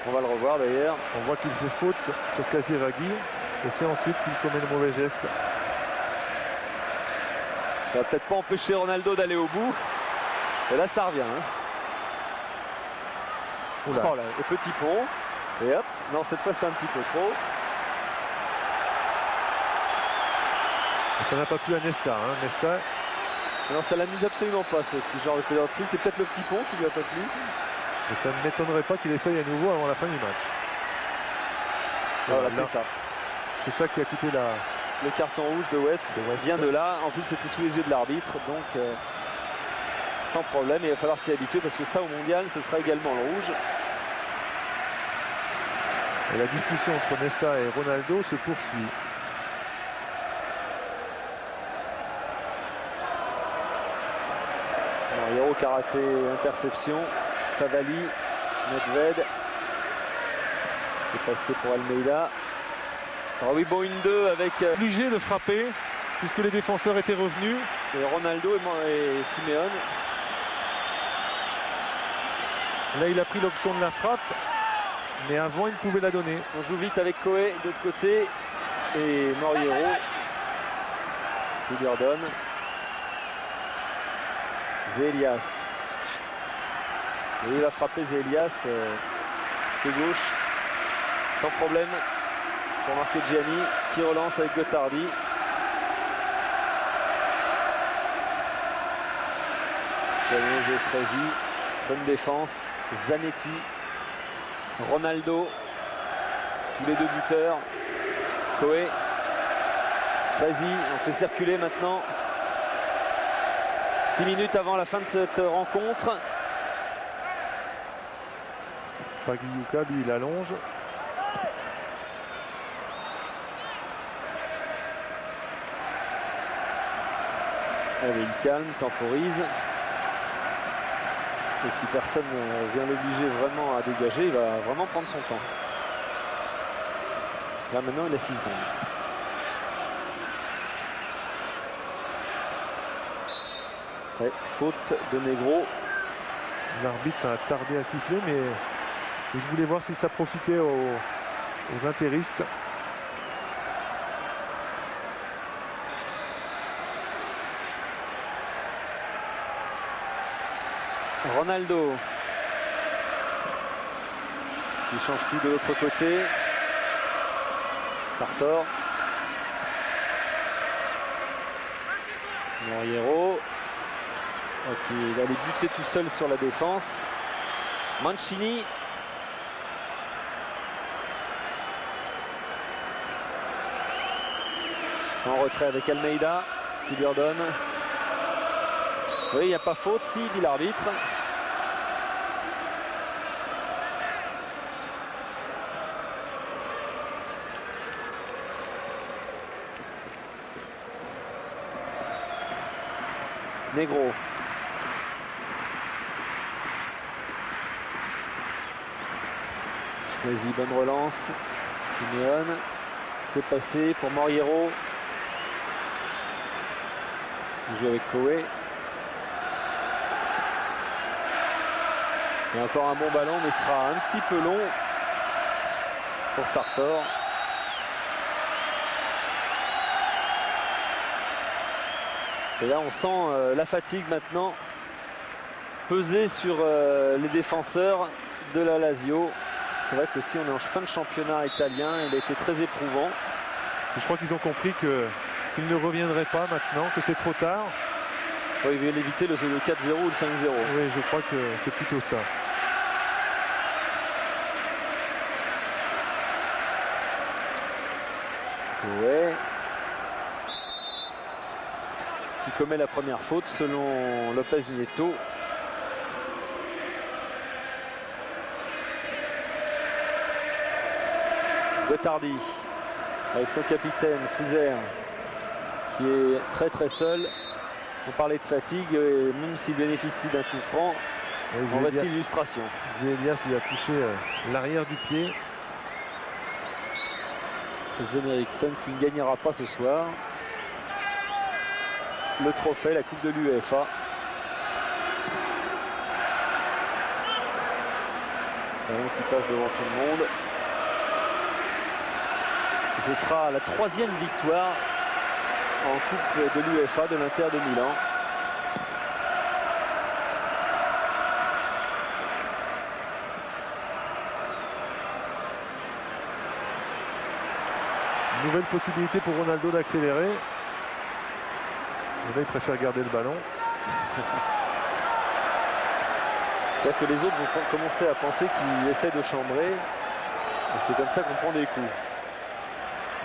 On va le revoir d'ailleurs. On voit qu'il fait faute sur Casiraghi et c'est ensuite qu'il commet le mauvais geste. Ça va peut-être pas empêcher Ronaldo d'aller au bout. Et là ça revient. Oh là, le petit pont. Et hop, non cette fois c'est un petit peu trop. Et ça n'a pas plu à Nesta. Nesta. Non, ça l'amuse absolument pas ce petit genre de pédanterie. C'est peut-être le petit pont qui lui a pas plu. Et ça ne m'étonnerait pas qu'il essaye à nouveau avant la fin du match. Voilà, c'est ça. C'est ça qui a coûté le carton rouge de West. Vient de là. En plus, c'était sous les yeux de l'arbitre. Donc, sans problème. Et il va falloir s'y habituer parce que ça, au mondial, ce sera également le rouge. Et la discussion entre Nesta et Ronaldo se poursuit. Hiro karaté, interception. Favali, Nedved. C'est passé pour Almeida. Alors oui, bon, une 2 avec obligé de frapper puisque les défenseurs étaient revenus. Et Ronaldo et Simeone. Là, il a pris l'option de la frappe, mais avant, il pouvait la donner. On joue vite avec Coé de l'autre côté et Moriero qui lui redonne. Zélias. Et il va frapper Zélias de gauche sans problème pour marquer Gianni qui relance avec Gottardi. Colonese, Frézy, bonne défense. Zanetti, Ronaldo, tous les deux buteurs. Coé, Frézy, on fait circuler maintenant. 6 minutes avant la fin de cette rencontre. Pagliuca, lui, il allonge. Allez, il calme, temporise. Et si personne vient l'obliger vraiment à dégager, il va vraiment prendre son temps. Là maintenant, il a 6 secondes. Ouais, faute de Negro. L'arbitre a tardé à siffler, mais il voulait voir si ça profitait aux impéristes. Ronaldo qui change tout de l'autre côté. Sartor. Moriero qui va aller buter tout seul sur la défense. Mancini. En retrait avec Almeida qui lui ordonne. Oui, il n'y a pas faute, si, dit l'arbitre. Negro. Choisi, bonne relance. Simeone. C'est passé pour Moriero. Il joue avec Koé. Il y a encore un bon ballon, mais ce sera un petit peu long pour Sartor. Et là, on sent la fatigue maintenant peser sur les défenseurs de la Lazio. C'est vrai que si on est en fin de championnat italien, il a été très éprouvant. Je crois qu'ils ont compris qu'ils ne reviendraient pas maintenant, que c'est trop tard. Ouais, ils veulent éviter le 4-0 ou le 5-0. Oui, je crois que c'est plutôt ça. Ouais. Qui commet la première faute selon Lopez Nieto. Gottardi avec son capitaine Fuser qui est très seul. On parlait de fatigue, et même s'il bénéficie d'un coup franc, voici l'illustration. Elias lui a touché l'arrière du pied. Sven Eriksson qui ne gagnera pas ce soir le trophée, la Coupe de l'UEFA. Ballon qui passe devant tout le monde. Et ce sera la 3e victoire en Coupe de l'UEFA de l'Inter de Milan. Nouvelle possibilité pour Ronaldo d'accélérer. Là, il préfère garder le ballon. C'est-à-dire que les autres vont commencer à penser qu'il essaie de chambrer. Et c'est comme ça qu'on prend des coups.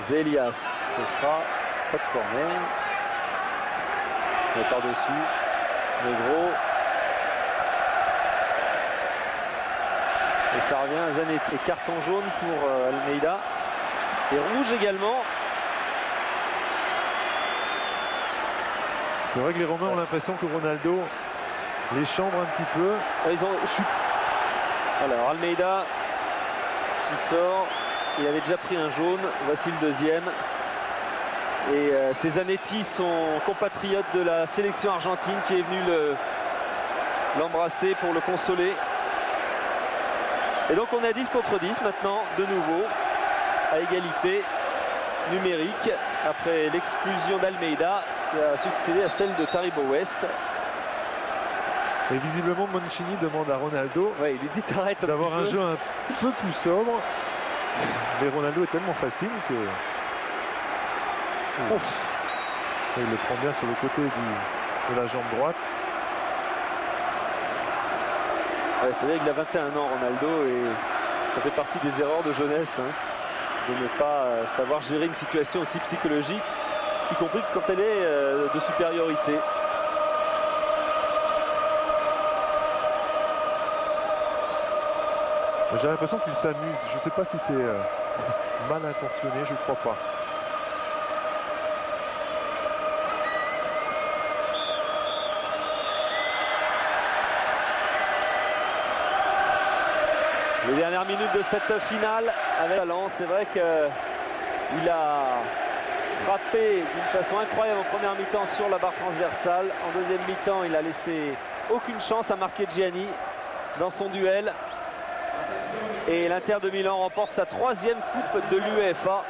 Zelias, ce sera pas de corner. Mais par-dessus, Negro. Et ça revient à Zanetti. Et carton jaune pour Almeida. Et rouge également. C'est vrai que les Romains ont l'impression que Ronaldo les chambre un petit peu. Alors Almeida qui sort. Il avait déjà pris un jaune. Voici le deuxième. Et c'est Zanetti, son compatriote de la sélection argentine, qui est venu l'embrasser pour le consoler. Et donc on est à 10 contre 10 maintenant, de nouveau, à égalité numérique, après l'exclusion d'Almeida, qui a succédé à celle de Taribo West. Et visiblement, Mancini demande à Ronaldo d'avoir un jeu un peu plus sobre. Mais Ronaldo est tellement facile que... Il le prend bien sur le côté de la jambe droite. Il faut dire qu'il a 21 ans, Ronaldo, et ça fait partie des erreurs de jeunesse, hein, de ne pas savoir gérer une situation aussi psychologique, y compris quand elle est de supériorité. J'ai l'impression qu'il s'amuse. Je ne sais pas si c'est mal intentionné, je ne crois pas. Les dernières minutes de cette finale avec Valence, c'est vrai qu'il a frappé d'une façon incroyable en première mi-temps sur la barre transversale. En deuxième mi-temps, il a laissé aucune chance à Marchegiani dans son duel. Et l'Inter de Milan remporte sa 3e coupe de l'UEFA.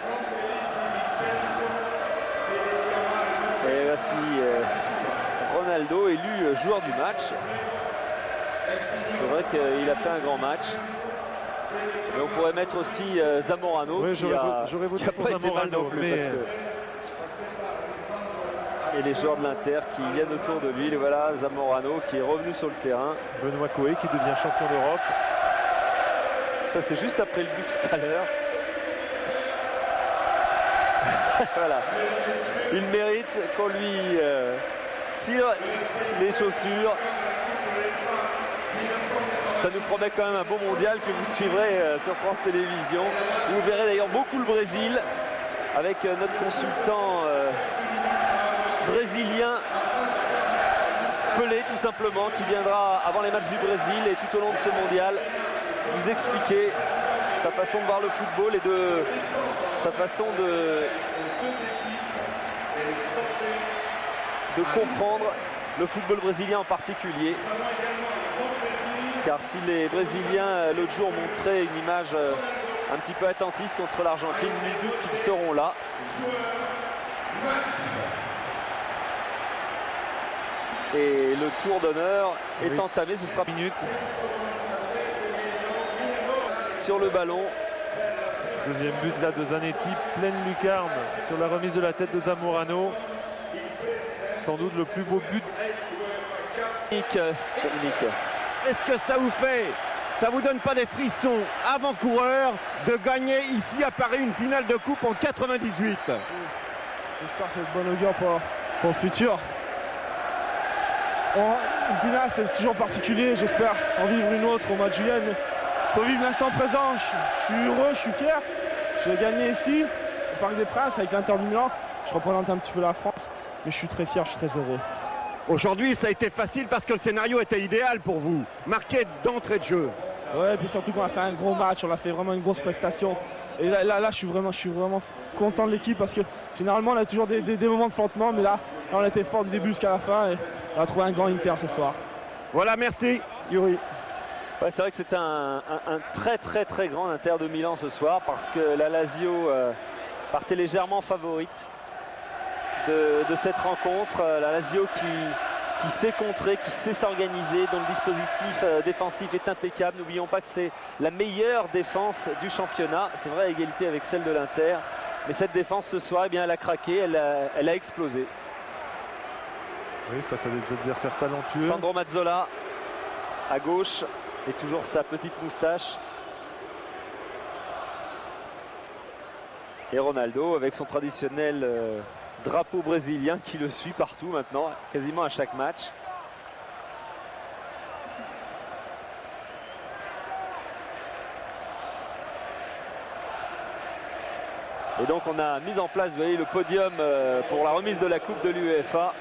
Et voici Ronaldo élu joueur du match. C'est vrai qu'il a fait un grand match. Mais on pourrait mettre aussi Zamorano, oui, j'aurais voté pour Zamorano, mais... Et les joueurs de l'Inter qui viennent autour de lui. Et voilà Zamorano qui est revenu sur le terrain. Benoît Coé qui devient champion d'Europe. Ça c'est juste après le but tout à l'heure. Voilà. Il mérite qu'on lui cire les chaussures. Ça nous promet quand même un beau mondial que vous suivrez sur France Télévisions. Vous verrez d'ailleurs beaucoup le Brésil avec notre consultant brésilien Pelé tout simplement, qui viendra avant les matchs du Brésil et tout au long de ce mondial vous expliquer sa façon de voir le football et sa façon de comprendre le football brésilien en particulier. Car si les Brésiliens l'autre jour montraient une image un petit peu attentiste contre l'Argentine, nul doute qu'ils seront là. Et le tour d'honneur est entamé, ce sera minute sur le ballon. Deuxième but là de Zanetti, pleine lucarne sur la remise de la tête de Zamorano. Sans doute le plus beau but. Dominique. Est-ce que ça vous fait, ça vous donne pas des frissons avant-coureurs de gagner ici à Paris une finale de coupe en 98? J'espère que c'est de bon augure pour le futur. Une finale c'est toujours particulier, j'espère en vivre une autre au mois de juillet. Mais faut vivre l'instant présent, je suis heureux, je suis fier. J'ai gagné ici, au Parc des Princes avec l'Inter de Milan. Je représente un petit peu la France, mais je suis très fier, je suis très heureux. Aujourd'hui, ça a été facile parce que le scénario était idéal pour vous, marqué d'entrée de jeu. Ouais, et puis surtout qu'on a fait un gros match, on a fait vraiment une grosse prestation. Et là je suis vraiment content de l'équipe parce que généralement on a toujours des moments de flottement, mais là on a été fort du début jusqu'à la fin et on a trouvé un grand Inter ce soir. Voilà, merci Yuri. Ouais, c'est vrai que c'est un très grand Inter de Milan ce soir parce que la Lazio partait légèrement favorite de cette rencontre. La Lazio qui sait contrer, qui sait s'organiser, dont le dispositif défensif est impeccable. N'oublions pas que c'est la meilleure défense du championnat. C'est vrai à égalité avec celle de l'Inter. Mais cette défense ce soir, eh bien, elle a craqué, elle a explosé. Oui, face à des adversaires talentueux. Sandro Mazzola à gauche et toujours sa petite moustache. Et Ronaldo avec son traditionnel drapeau brésilien qui le suit partout maintenant, quasiment à chaque match. Et donc on a mis en place, vous voyez, le podium pour la remise de la Coupe de l'UEFA.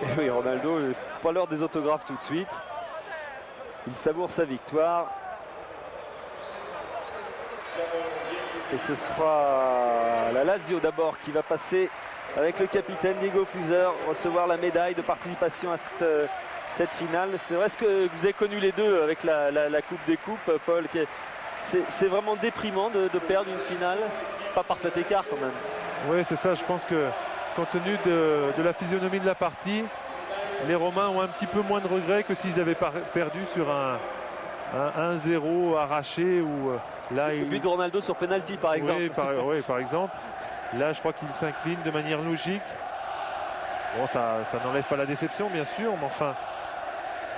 Et oui, Ronaldo, pas l'heure des autographes tout de suite. Il savoure sa victoire. Et ce sera la Lazio d'abord qui va passer avec le capitaine Diego Fuser, recevoir la médaille de participation à cette finale. C'est vrai ce que vous avez connu les deux avec la Coupe des Coupes, Paul. C'est vraiment déprimant de perdre une finale, pas par cet écart quand même. Oui, c'est ça, je pense que compte tenu de la physionomie de la partie, les Romains ont un petit peu moins de regrets que s'ils avaient perdu sur un 1-0 arraché ou là le but de Ronaldo sur penalty par exemple. Oui, par exemple. Là, je crois qu'il s'incline de manière logique. Bon, ça n'enlève pas la déception, bien sûr, mais enfin,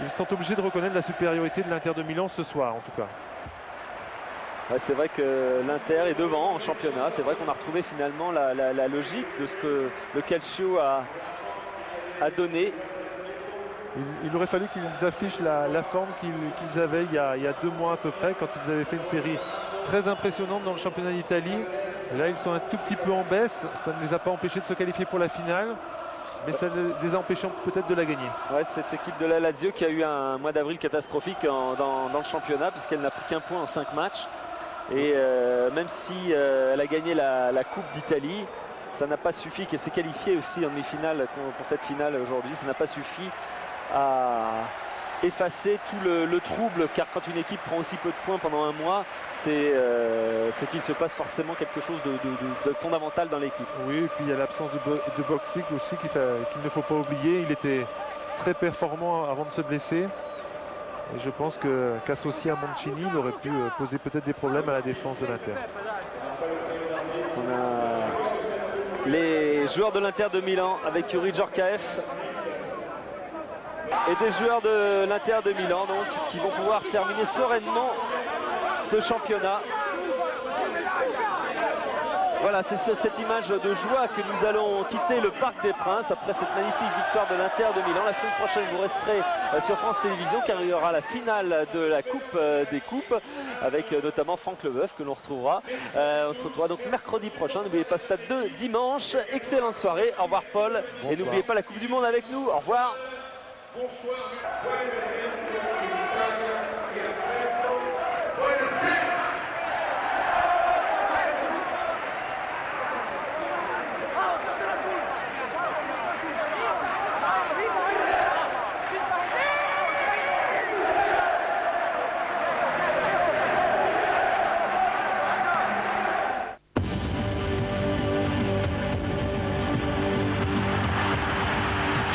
ils sont obligés de reconnaître la supériorité de l'Inter de Milan ce soir, en tout cas. Ouais, c'est vrai que l'Inter est devant en championnat. C'est vrai qu'on a retrouvé finalement la logique de ce que le Calcio a donné. Il aurait fallu qu'ils affichent la forme qu'ils avaient il y a 2 mois à peu près, quand ils avaient fait une série très impressionnante dans le championnat d'Italie. Là, ils sont un tout petit peu en baisse. Ça ne les a pas empêchés de se qualifier pour la finale, mais ça les a empêchés peut-être de la gagner. Ouais, cette équipe de la Lazio qui a eu un mois d'avril catastrophique dans le championnat, puisqu'elle n'a pris qu'un point en 5 matchs. Et même si elle a gagné la Coupe d'Italie, ça n'a pas suffi, qu'elle s'est qualifiée aussi en demi-finale pour cette finale aujourd'hui, ça n'a pas suffi à effacer tout le trouble, car quand une équipe prend aussi peu de points pendant un mois, c'est qu'il se passe forcément quelque chose de fondamental dans l'équipe. Oui, et puis il y a l'absence de Boxic aussi qu'il ne faut pas oublier. Il était très performant avant de se blesser. Et je pense qu'associé à Mancini, il aurait pu poser peut-être des problèmes à la défense de l'Inter. On a les joueurs de l'Inter de Milan avec Yuri Djorkaeff et des joueurs de l'Inter de Milan donc, qui vont pouvoir terminer sereinement ce championnat. Voilà, c'est sur cette image de joie que nous allons quitter le Parc des Princes après cette magnifique victoire de l'Inter de Milan. La semaine prochaine, vous resterez sur France Télévisions car il y aura la finale de la Coupe des Coupes avec notamment Franck Leboeuf que l'on retrouvera. On se retrouvera donc mercredi prochain. N'oubliez pas Stade 2 dimanche. Excellente soirée. Au revoir Paul. Bonsoir. Et n'oubliez pas la Coupe du Monde avec nous. Au revoir.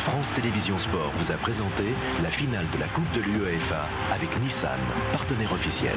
France Télévisions Sport vous a présenté la finale de la Coupe de l'UEFA avec Nissan, partenaire officiel.